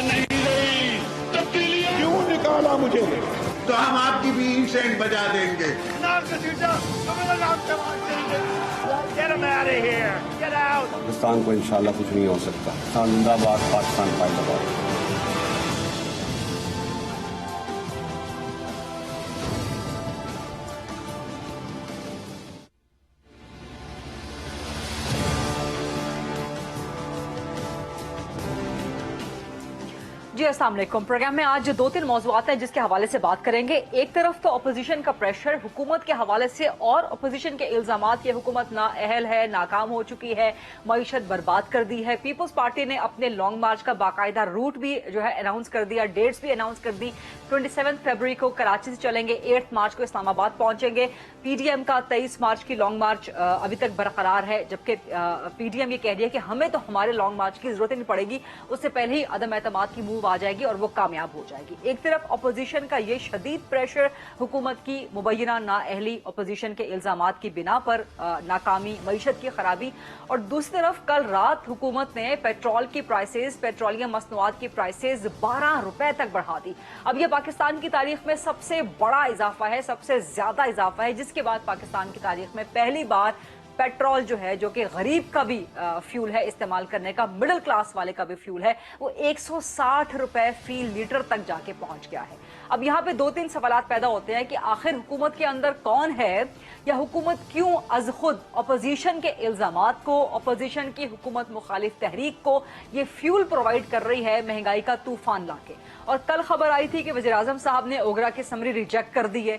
نہیں رہی تبدیلیاں کیوں نکالا مجھے تو ہم آپ کی بھی سینڈ بجا دیں گے. پاکستان کو انشاءاللہ کچھ نہیں ہو سکتا. زندہ باد پاکستان پائے لگا. جی السلام علیکم. پروگرام میں آج دو تین موضوعات ہیں جس کے حوالے سے بات کریں گے. ایک طرف تو اپوزیشن کا پریشر حکومت کے حوالے سے اور اپوزیشن کے الزامات کہ حکومت نااہل ہے, ناکام ہو چکی ہے, معیشت برباد کر دی ہے. پیپلز پارٹی نے اپنے لانگ مارچ کا باقاعدہ روٹ بھی جو ہے اناؤنس کر دیا, ڈیٹس بھی اناؤنس کر دی. 27 فروری کو کراچی سے چلیں گے, 8 مارچ کو اسلام آباد پہنچیں گے. پی ڈی ایم کا 23 مارچ کی لانگ مارچ ابھی تک برقرار ہے, جبکہ پی ڈی ایم یہ کہہ دیا کہ ہمیں تو ہمارے لانگ مارچ کی ضرورت نہیں پڑے گی, اس سے پہلے ہی عدم اعتماد کی موو آ جائے گی اور وہ کامیاب ہو جائے گی. ایک طرف اپوزیشن کا یہ شدید پریشر حکومت کی مبینہ نااہلی, اپوزیشن کے الزامات کی بنا پر ناکامی, معیشت کی خرابی, اور دوسری طرف کل رات حکومت نے پیٹرول کی پرائسز, پیٹرولیم مصنوعات کی پرائسز 12 روپے تک بڑھا دی. اب یہ پاکستان کی تاریخ میں سب سے بڑا اضافہ ہے, سب سے زیادہ اضافہ ہے, جس کے بعد پاکستان کی تاریخ میں پہلی بار پیٹرول جو ہے, جو کہ غریب کا بھی فیول ہے استعمال کرنے کا, مڈل کلاس والے کا بھی فیول ہے, وہ 160 روپے فی لیٹر تک جا کے پہنچ گیا ہے. اب یہاں پہ دو تین سوالات پیدا ہوتے ہیں کہ آخر حکومت کے اندر کون ہے, یا حکومت کیوں از خود اپوزیشن کے الزامات کو, اپوزیشن کی حکومت مخالف تحریک کو یہ فیول پرووائڈ کر رہی ہے مہنگائی کا طوفان لا کے. اور کل خبر آئی تھی کہ وزیراعظم صاحب نے اوگرا کی سمری ریجیکٹ کر دی ہے.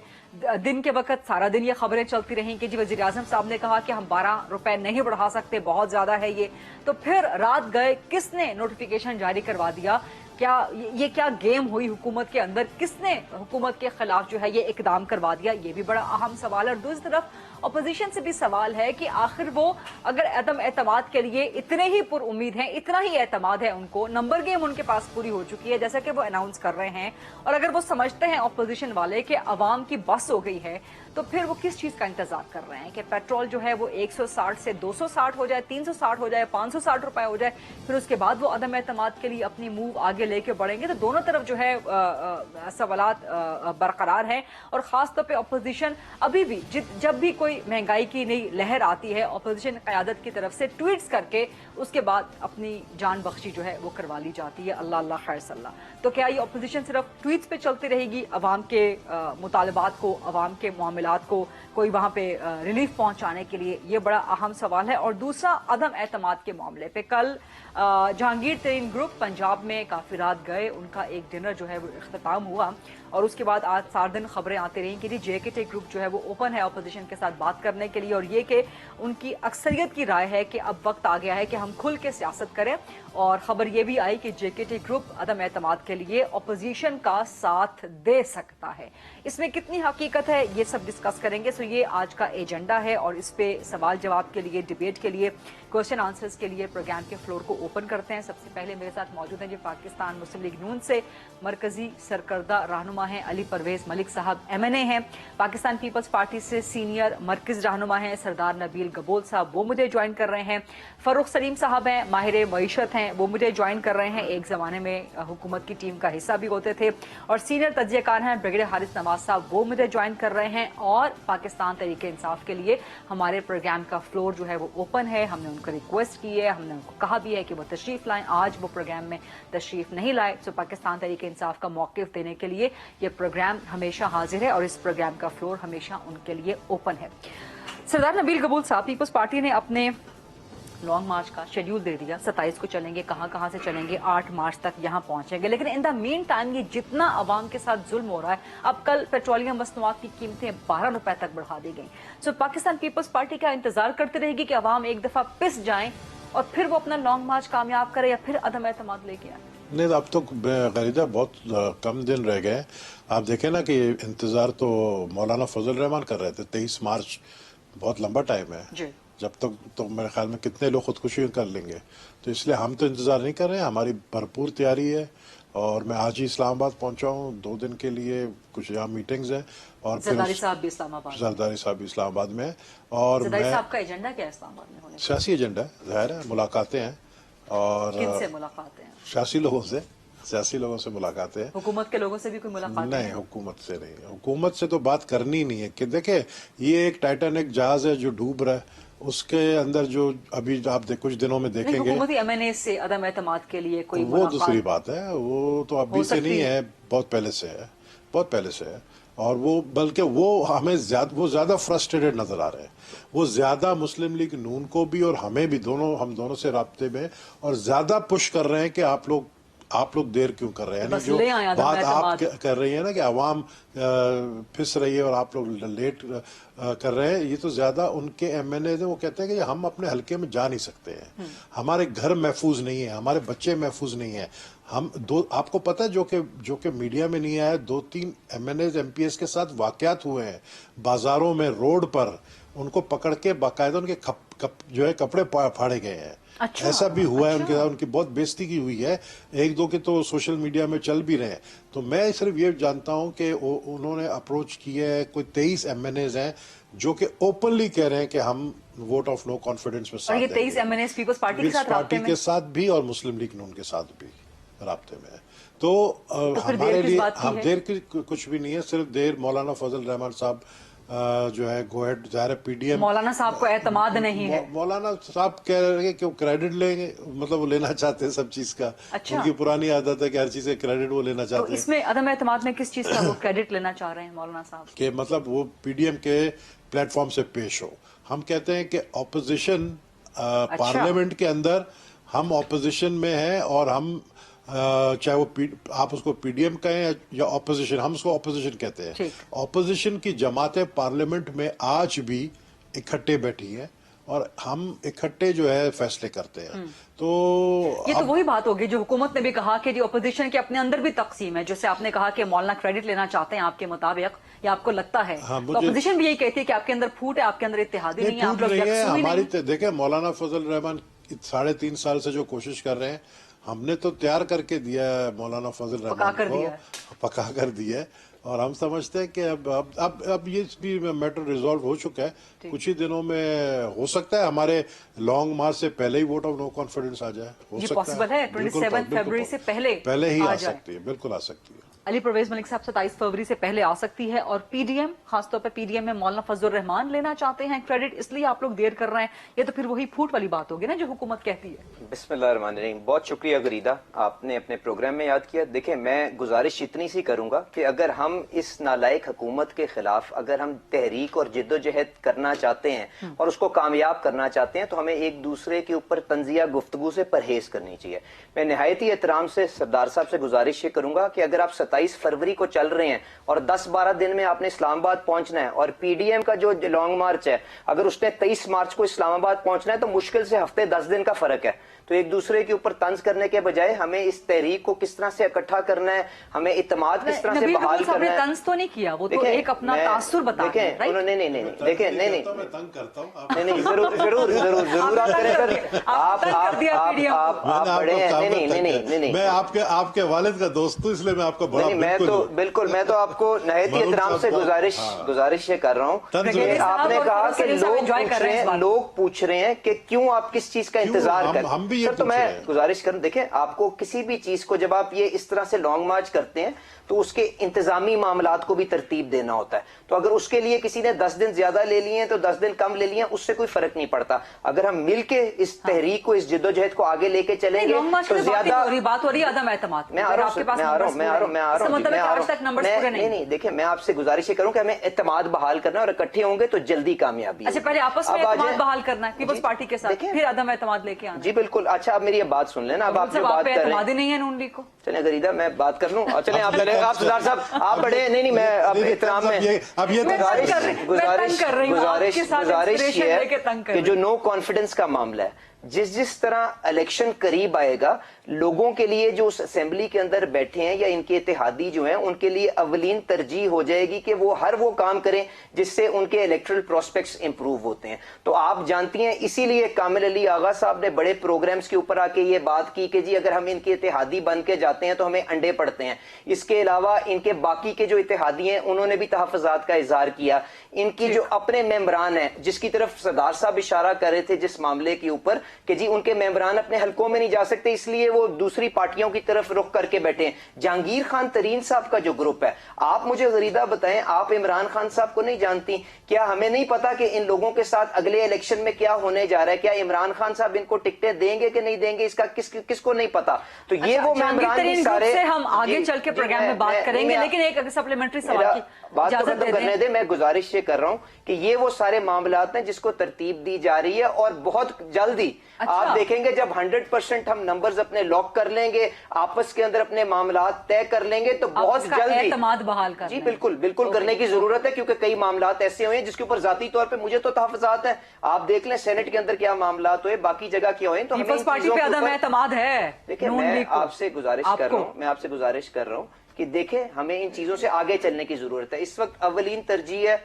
دن کے وقت سارا دن یہ خبریں چلتی رہیں کہ جی وزیراعظم صاحب نے کہا کہ ہم 12 روپے نہیں بڑھا سکتے, بہت زیادہ ہے یہ. تو پھر رات گئے, کس نے نوٹیفیکیشن جاری کروا دیا؟ یہ کیا گیم ہوئی حکومت کے اندر, کس نے حکومت کے خلاف جو ہے یہ اقدام کروا دیا؟ یہ بھی بڑا اہم سوال ہے. اور دوسری طرف اپوزیشن سے بھی سوال ہے کہ آخر وہ اگر عدم اعتماد کے لیے اتنے ہی پر امید ہیں, اتنا ہی اعتماد ہے ان کو, نمبر گیم ان کے پاس پوری ہو چکی ہے جیسا کہ وہ اناؤنس کر رہے ہیں, اور اگر وہ سمجھتے ہیں اپوزیشن والے کہ عوام کی بس ہو گئی ہے, تو پھر وہ کس چیز کا انتظار کر رہے ہیں کہ پیٹرول جو ہے وہ 160 سے 260 ہو جائے, 360 ہو جائے, 560 روپے ہو جائے, پھر اس کے بعد وہ عدم اعتماد کے لیے اپنی موو آگے لے کے بڑھیں گے؟ تو دونوں طرف جو ہے سوالات برقرار ہیں. اور خاص طور پہ اپوزیشن ابھی بھی جب بھی کوئی مہنگائی کی نئی لہر آتی ہے, اپوزیشن قیادت کی طرف سے ٹویٹس کر کے اس کے بعد اپنی جان بخشی جو ہے وہ کروا لی جاتی ہے. اللہ اللہ خیر صلی اللہ. تو کیا یہ اپوزیشن صرف ٹویٹس پہ چلتی رہے گی, عوام کے مطالبات کو, عوام کے معاملات کو کوئی وہاں پہ ریلیف پہنچانے کے لیے؟ یہ بڑا اہم سوال ہے. اور دوسرا عدم اعتماد کے معاملے پہ کل جہانگیر ترین گروپ پنجاب میں کافی رات گئے, ان کا ایک ڈنر جو ہے وہ اختتام ہوا, اور اس کے بعد آج سارے دن خبریں آتی رہیں کہ جے کے ٹی گروپ جو ہے وہ اوپن ہے اپوزیشن کے ساتھ بات کرنے کے لیے, اور یہ کہ ان کی اکثریت کی رائے ہے کہ اب وقت آ گیا ہے کہ ہم کھل کے سیاست کریں. اور خبر یہ بھی آئی کہ جے کے ٹی گروپ عدم اعتماد کے لیے اپوزیشن کا ساتھ دے سکتا ہے. اس میں کتنی حقیقت ہے یہ سب ڈسکس کریں گے. سو یہ آج کا ایجنڈا ہے, اور اس پہ سوال جواب کے لیے, ڈیبیٹ کے لیے, کوشچن آنسرز کے لیے پروگرام کے فلور کو اوپن کرتے ہیں. سب سے پہلے میرے ساتھ موجود ہیں جو پاکستان مسلم لیگ نون سے مرکزی سرکردہ رہنما ہیں علی پرویز ملک صاحب, ایم این اے ہیں. پاکستان پیپلز پارٹی سے سینئر مرکز رہنما ہیں سردار نبیل گبول صاحب, وہ مجھے جوائن کر رہے ہیں. فروخ سلیم صاحب ہیں, ماہر معیشت ہیں, وہ مجھے جوائن کر رہے ہیں, ایک زمانے میں حکومت کی ٹیم کا حصہ بھی ہوتے تھے. اور سینئر تجزیہ کار ہیں بریگیڈیئر حارث نواز صاحب, وہ مجھے جوائن کر رہے ہیں. اور پاکستان تحریک انصاف کے لیے ہمارے پروگرام کا فلور جو ہے وہ اوپن ہے. ہم نے ان کو ریکویسٹ کی ہے, ہم نے ان کو کہا بھی ہے کہ وہ تشریف لائیں, آج وہ پروگرام میں تشریف نہیں لائے. سو پاکستان تحریک انصاف کا موقف دینے کے لیے یہ پروگرام ہمیشہ حاضر ہے, اور اس پروگرام کا فلور ہمیشہ ان کے لیے اوپن ہے. سردار نبیل گبول صاحب, پیپلز پارٹی نے اپنے لانگ مارچ کا شیڈیول دے دیا, 27 کو چلیں گے, کہاں سے چلیں گے, 8 مارچ تک یہاں پہنچیں گے. لیکن ان دا مین ٹائم یہ جتنا عوام کے ساتھ ظلم ہو رہا ہے, اب کل پیٹرولیم مصنوعات کی قیمتیں 12 روپے تک بڑھا دی گئیں. سو پاکستان پیپلز پارٹی کا انتظار کرتے رہے گی کہ عوام ایک دفعہ پس جائیں اور پھر وہ اپنا لانگ مارچ کامیاب کرے, یا پھر عدم اعتماد لے کے آئے؟ نہیں, اب تو غریدہ بہت کم دن رہ گئے. آپ دیکھیں نا کہ انتظار تو مولانا فضل الرحمان کر رہے تھے. 23 مارچ بہت لمبا ٹائم ہے جی. جب تک تو میرے خیال میں کتنے لوگ خودکشی کر لیں گے. تو اس لیے ہم تو انتظار نہیں کر رہے ہیں, ہماری بھرپور تیاری ہے. اور میں آج ہی اسلام آباد پہنچا ہوں 2 دن کے لیے, کچھ یہاں میٹنگز ہیں. اور زرداری صاحب بھی اسلام آباد, زرداری صاحب بھی اسلام آباد میں. اور زرداری صاحب کا ایجنڈا کیا ہے اسلام آباد میں ہونے کا؟ سیاسی ایجنڈا ہے, ظاہر ہے, ملاقاتیں ہیں. اور کن سے ملاقاتیں ہیں؟ سیاسی لوگوں سے, सियासी लोगों से मुलाकातें हैं। हुकूमत के लोगों से भी कोई मुलाकात नहीं, हुकूमत से नहीं, हुकूमत से तो बात करनी ही नहीं है कि देखे ये एक टाइटैनिक जहाज है जो डूब रहा है, उसके अंदर जो अभी आप कुछ दिनों में देखेंगे हुकूमती एमएनए से अदम एतमाद के लिए कोई वो दूसरी बात है, वो तो अभी से नहीं है, बहुत पहले से है, बहुत पहले से है। और वो बल्कि वो हमें ज्यादा फ्रस्ट्रेटेड नजर आ रहे हैं, वो ज्यादा मुस्लिम लीग नून को भी और हमें भी हम दोनों से राब्ते में और ज्यादा पुश कर रहे हैं कि आप लोग देर क्यों कर रहे हैं। बस जो ले आए आदम बात आप एतमाद। कर रही है ना कि अवाम फिस रही है और आप लोग लेट कर रहे हैं, ये तो ज्यादा उनके एमएनए वो कहते हैं कि हम अपने हलके में जा नहीं सकते हैं, हमारे घर महफूज नहीं है, हमारे बच्चे महफूज नहीं है। हम आपको पता है जो कि मीडिया में नहीं आया, 2-3 एमएनए एमपीएस के साथ वाकयात हुए हैं बाजारों में, रोड पर उनको पकड़ के बाकायदा उनके जो है कपड़े फाड़े गए हैं। अच्छा, ऐसा भी हुआ है उनके साथ, उनकी बहुत बेइज्जती की हुई है, एक दो के तो सोशल मीडिया में चल भी रहे हैं। तो मैं सिर्फ ये जानता हूं कि उन्होंने अप्रोच किया है, कोई 23 एमएनएज हैं जो कि ओपनली कह रहे हैं कि हम वोट ऑफ नो कॉन्फिडेंस में साथ और ये 23 एमएनए पीपल्स पार्टी के साथ राब्ते में, के साथ भी और मुस्लिम लीग नून के साथ भी राब्ते में है। तो फिर हमारे देर किस लिए बात की है? देर की कुछ भी नहीं है, सिर्फ देर मौलाना फजल रहमान साहब जो है गोहेड ज़ाहिर है पीडीएम मौलाना साहब को एतमाद नहीं है। मौलाना साहब कह रहे हैं कि वो क्रेडिट लेंगे, मतलब वो लेना चाहते हैं सब चीज का। अच्छा। उनकी पुरानी आदत है कि हर चीज का क्रेडिट वो लेना तो चाहते हैं। इसमें अदम एतमाद में किस चीज का वो क्रेडिट लेना चाह रहे हैं मौलाना साहब? कि मतलब वो पीडीएम के प्लेटफॉर्म से पेश हो। हम कहते हैं कि ऑपोजिशन पार्लियामेंट के अंदर हम ऑपोजिशन में हैं और हम चाहे वो आप उसको पीडीएम कहें या ऑपोजिशन, हम उसको ऑपोजिशन कहते हैं। ऑपोजिशन की जमातें पार्लियामेंट में आज भी इकट्ठे बैठी हैं और हम इकट्ठे जो है फैसले करते हैं। तो ये तो वही बात होगी जो हुकूमत ने भी कहा कि ऑपोजिशन के अपने अंदर भी तकसीम है, जैसे आपने कहा कि मौलाना क्रेडिट लेना चाहते हैं आपके मुताबिक, या आपको लगता है? हाँ, तो ऑपोजिशन भी यही कहती है कि आपके अंदर फूट है, आपके अंदर इत्तेहादी नहीं है, आप लोग नहीं है यकसू ही हमारी। नहीं। देखें मौलाना फजल रहमान 3.5 साल से जो कोशिश कर रहे हैं, हमने तो तैयार करके दिया है मौलाना फजल रहमान को, पका कर दिया है। और हम समझते हैं कि अब ये भी मैटर रिजॉल्व हो चुका है, कुछ ही दिनों में हो सकता है हमारे लॉन्ग मार्च से पहले ही वोट ऑफ नो कॉन्फिडेंस आ जाए। हो ये सकता पॉसिबल है 27 फरवरी से पहले ही आ जाए। सकती है, बिल्कुल आ सकती है। अली परवेज मलिक साहब 27 फरवरी से पहले आ सकती है। और पीडीएम, खासतौर पर पीडीएम में मौलाना फजल रहमान लेना चाहते हैं क्रेडिट, इसलिए आप लोग देर कर रहे हैं। ये तो फिर वही फूट वाली बात होगी ना जो हुकूमत कहती है। बिस्मिल्लाहिर्रहमानिर्रहीम। बहुत शुक्रिया गरीदा, आपने अपने प्रोग्राम में याद किया। देखिए, मैं गुजारिश इतनी सी करूंगा कि अगर हम इस नालायक हुकूमत के खिलाफ अगर हम तहरीक और जिद्दोजहद करना चाहते हैं और उसको कामयाब करना चाहते हैं, तो हमें एक दूसरे के ऊपर तंजिया गुफ्तगू से परहेज करनी चाहिए। मैं निहायत ही एहतराम से सरदार साहब से गुजारिश ये करूंगा कि अगर आप 27 फरवरी को चल रहे हैं और 10-12 दिन में आपने इस्लामाबाद पहुंचना है, और पीडीएम का जो लॉन्ग मार्च है अगर उसने 23 मार्च को इस्लामाबाद पहुंचना है, तो मुश्किल से हफ्ते 10 दिन का फर्क है। तो एक दूसरे के ऊपर तंज करने के बजाय हमें इस तहरीक को किस तरह से इकट्ठा करना है, हमें इत्तेमाद किस तरह से बहाल करना है। तंज तो नहीं किया, वो तो एक अपना तासुर बता रहे हैं। नहीं, देखें, नहीं, मैं तंग करता हूं नहीं, जरूर आप करें, आप बड़े हैं। नहीं, मैं आपके वालिद का दोस्त हूं, इसलिए मैं आपका बड़ा मैं तो आपको निहायत एहतराम से गुजारिश ये कर रहा हूँ। आपने कहा कि लोग पूछ रहे हैं कि क्यों आप किस चीज का इंतजार करें। सर, तो मैं गुजारिश करूं, देखें, आपको किसी भी चीज को जब आप ये इस तरह से लॉन्ग मार्च करते हैं तो उसके इंतजामी मामलात को भी तरतीब देना होता है। तो अगर उसके लिए किसी ने 10 दिन ज्यादा ले लिए हैं तो 10 दिन कम ले लिए हैं, उससे कोई फर्क नहीं पड़ता। अगर हम मिलके इस तहरीक को, इस जिद्दोजहद को आगे लेके चलेंगे तो ज्यादा बात हो रही है अदम एतमाद। मैं आ रहा हूं। नहीं, देखिए, मैं आपसे गुजारिश करूं कि हमें एतमाद बहाल करना है और इकट्ठे होंगे तो जल्दी कामयाबी। अच्छा, पहले आपस में एतमाद बहाल करना है पीपल्स पार्टी के साथ, फिर अदम एतमाद लेके आना। जी बिल्कुल। अच्छा, अब मेरी ये बात सुन लेना। अब आप जो बात कर रहे हैं, नहीं है नून लीग को। चले गरीदा, मैं बात कर लूं। चले आप सरदार साहब, आप बड़े नहीं, मैं अब इतराम में गुजारिश ये है कि जो नो कॉन्फिडेंस का मामला है, जिस तरह इलेक्शन करीब आएगा, लोगों के लिए जो उस असेंबली के अंदर बैठे हैं या इनके इत्तेहादी जो हैं, उनके लिए अवलीन तरजीह हो जाएगी कि वो हर वो काम करें जिससे उनके इलेक्टोरल प्रोस्पेक्ट्स इंप्रूव होते हैं। तो आप जानती हैं, इसीलिए कामिल अली आगा साहब ने बड़े प्रोग्राम्स के ऊपर आके ये बात की कि जी अगर हम इनके इत्तेहादी बन के जाते हैं तो हमें अंडे पड़ते हैं। इसके अलावा इनके बाकी के जो इत्तेहादी हैं उन्होंने भी तहफ़्फ़ुज़ात का इजहार किया। इनकी जो अपने मेंबरान हैं, जिसकी तरफ सरदार साहब इशारा कर रहे थे जिस मामले के ऊपर, کہ جی ان کے ممبران اپنے حلقوں میں نہیں جا سکتے اس لیے وہ دوسری پارٹیوں کی طرف رخ کر کے بیٹھے ہیں. جہانگیر خان ترین صاحب کا جو گروپ ہے, آپ مجھے غریدہ بتائیں, آپ عمران خان صاحب کو نہیں جانتی کیا؟ ہمیں نہیں پتا کہ ان لوگوں کے ساتھ اگلے الیکشن میں کیا ہونے جا رہا ہے؟ کیا عمران خان صاحب ان کو ٹکٹیں دیں گے کہ نہیں دیں گے, اس کا کس کو نہیں پتا. تو یہ وہ ممبران بھی سارے, سے ہم آگے چل کے پروگرام میں بات کریں گے, لیکن ایک سپلیمنٹری سوال کی بات کو اجازت ختم کرنے دیں. میں گزارش یہ کر رہا ہوں کہ یہ وہ سارے معاملات ہیں جس کو ترتیب دی جا رہی ہے, اور بہت جلدی آپ دیکھیں گے جب 100% ہم نمبرز اپنے لاک کر لیں گے, آپس کے اندر اپنے معاملات طے کر لیں گے, تو بہت جلدی اعتماد بحال کرنا. جی بالکل کرنے کی ضرورت ہے, کیونکہ کئی معاملات ایسے ہوئے ہیں جس کے اوپر ذاتی طور پہ مجھے تو تحفظات ہیں. آپ دیکھ لیں سینٹ کے اندر کیا معاملات ہوئے, باقی جگہ کیا ہوئے, تو پیپلز پارٹی پہ عدم اعتماد ہے. دیکھیں میں آپ سے گزارش کر رہا ہوں کہ دیکھیں ہمیں ان چیزوں سے آگے چلنے کی ضرورت ہے. اس وقت اولین ترجیح ہے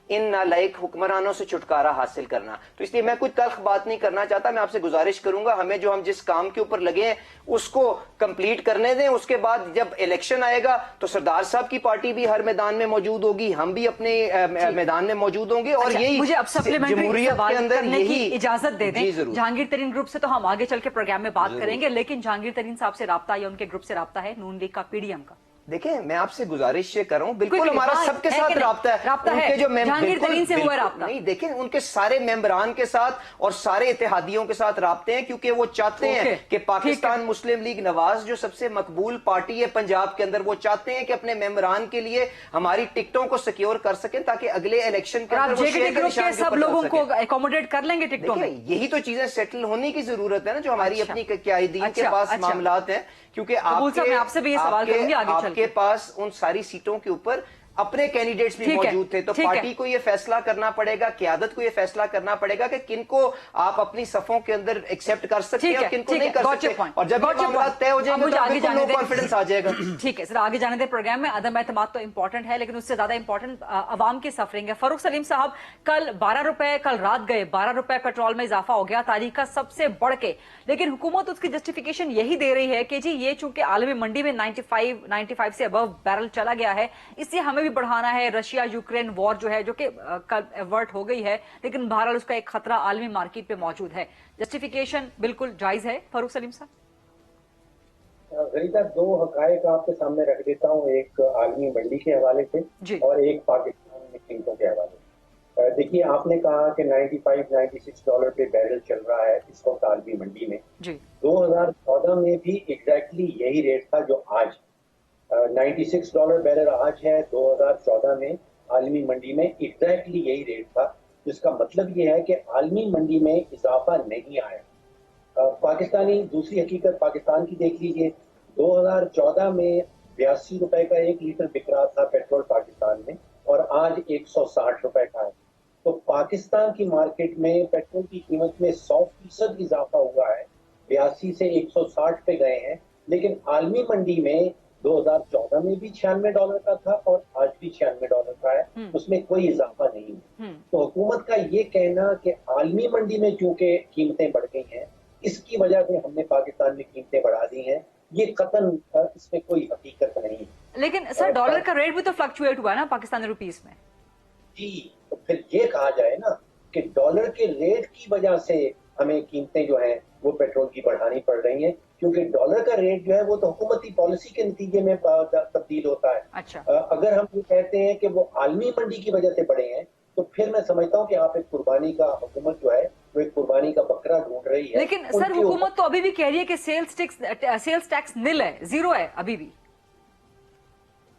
ان نالائق حکمرانوں سے چھٹکارا حاصل کرنا. تو اس لیے میں کوئی تلخ بات نہیں کرنا چاہتا, میں آپ سے گزارش کروں گا ہمیں ہم جس کام کے اوپر لگے ہیں اس کو کمپلیٹ کرنے دیں. اس کے بعد جب الیکشن آئے گا تو سردار صاحب کی پارٹی بھی ہر میدان میں موجود ہوگی, ہم بھی اپنے میدان میں موجود ہوں گے, اور یہی مجھے اب سپلیمنٹری سوال کرنے کی اجازت دے دیں. ضرور. جہانگیر ترین گروپ سے تو ہم آگے چل کے پروگرام میں بات کریں گے, لیکن جہانگیر ترین صاحب سے رابطہ یا ان کے گروپ سے رابطہ ہے نون لیگ کا, پی ڈی ایم کا؟ دیکھیں میں آپ سے گزارش یہ کر رہا ہوں, بالکل ہمارا سب کے ساتھ رابطہ ہے. جہانگیر ترین سے ہوا رابطہ نہیں, دیکھیں ان کے سارے ممبران کے ساتھ اور سارے اتحادیوں کے ساتھ رابطے ہیں, کیونکہ وہ چاہتے ہیں کہ پاکستان مسلم لیگ نواز جو سب سے مقبول پارٹی ہے پنجاب کے اندر, وہ چاہتے ہیں کہ اپنے ممبران کے لیے ہماری ٹکٹوں کو سیکیور کر سکیں تاکہ اگلے الیکشن کے اندر وہ شیئر کے نشان سب لوگوں کو اکوموڈیٹ کر لیں گے ٹکٹوں میں. یہی تو چیزیں سیٹل ہونے کی ضرورت ہے نا, جو ہماری اپنی قائدین کے پاس معاملات ہیں, کیونکہ آپ کے پاس ان ساری سیٹوں کے اوپر اپنے کینڈیڈیٹس بھی موجود تھے, تو پارٹی کو یہ فیصلہ کرنا پڑے گا, قیادت کو یہ فیصلہ کرنا پڑے گا کہ کن کو آپ اپنی صفوں کے اندر ایکسپٹ کر سکتے ہیں اور کن کو نہیں کر سکتے, اور جب یہ معاملات طے ہو جائیں گے تو بالکل لو کانفیڈنس آ جائے گا. ٹھیک ہے سر, آگے جانے دیں پروگرام میں. عدم اعتماد تو امپورٹنٹ ہے, لیکن اس سے زیادہ امپورٹنٹ عوام کی سفرنگ ہے. فاروق سلیم صاحب, کل 12 روپے, کل رات گئے 12 روپے پیٹرول میں اضافہ ہو گیا تاریخ کا سب سے بڑھ کے, لیکن حکومت اس کی جسٹیفیکیشن یہی دے رہی ہے کہ جی یہ چونکہ عالمی منڈی میں 95 سے ابو بیرل چلا گیا ہے, اس سے ہمیں بھی بڑھانا ہے. رشیا یوکرین وار جو ہے, جو کہ کل ایورٹ ہو گئی ہے, لیکن بہرحال اس کا ایک خطرہ عالمی مارکیٹ پہ موجود ہے. جسٹیفیکیشن بالکل جائز ہے. فاروق سلیم صاحب, غریبہ دو حقائق آپ کے سامنے رکھ دیتا ہوں, ایک عالمی منڈی کے حوالے سے اور ایک پاکستان میں قیمتوں کے حوالے سے. دیکھیے آپ نے کہا کہ 95-96 ڈالر پہ بیرل چل رہا ہے اس وقت عالمی منڈی میں. 2014 میں بھی ایگزیکٹلی یہی ریٹ تھا جو آج 96 ڈالر بیرل آج ہے. 2014 میں عالمی منڈی میں ایگزیکٹلی یہی ریٹ تھا, جس کا مطلب یہ ہے کہ عالمی منڈی میں اضافہ نہیں آیا. پاکستانی دوسری حقیقت پاکستان کی دیکھ لیجئے, 2014 میں 82 روپے کا 1 لیٹر بک رہا تھا پیٹرول پاکستان میں, اور آج 160 روپے کا ہے. تو پاکستان کی مارکیٹ میں پیٹرول کی قیمت میں 100% اضافہ ہوا ہے, 82 سے 160 پہ گئے ہیں. لیکن عالمی منڈی میں 2014 میں بھی 96 ڈالر کا تھا اور آج بھی 96 ڈالر کا ہے, اس میں کوئی اضافہ نہیں ہے. تو حکومت کا یہ کہنا کہ عالمی منڈی میں چونکہ قیمتیں بڑھ گئی ہیں اس کی وجہ سے ہم نے پاکستان میں قیمتیں بڑھا دی ہیں, یہ قطعاً اس میں کوئی حقیقت نہیں. لیکن سر ڈالر کا ریٹ بھی تو فلکچویٹ ہوا ہے نا پاکستانی روپیز میں. جی, تو پھر یہ کہا جائے نا کہ ڈالر کے ریٹ کی وجہ سے ہمیں قیمتیں جو ہیں وہ پیٹرول کی بڑھانی پڑ رہی ہیں, کیونکہ ڈالر کا ریٹ جو ہے وہ تو حکومتی پالیسی کے نتیجے میں تبدیل ہوتا ہے. اچھا, اگر ہم یہ کہتے ہیں کہ وہ عالمی منڈی کی وجہ سے بڑھے ہیں تو پھر میں سمجھتا ہوں کہ آپ ایک قربانی کا, حکومت جو ہے وہ ایک قربانی کا بکرا ڈھونڈ رہی ہے. لیکن سر حکومت تو ابھی بھی کہہ رہی ہے کہ سیلز ٹیکس نل ہے, زیرو ہے ابھی بھی.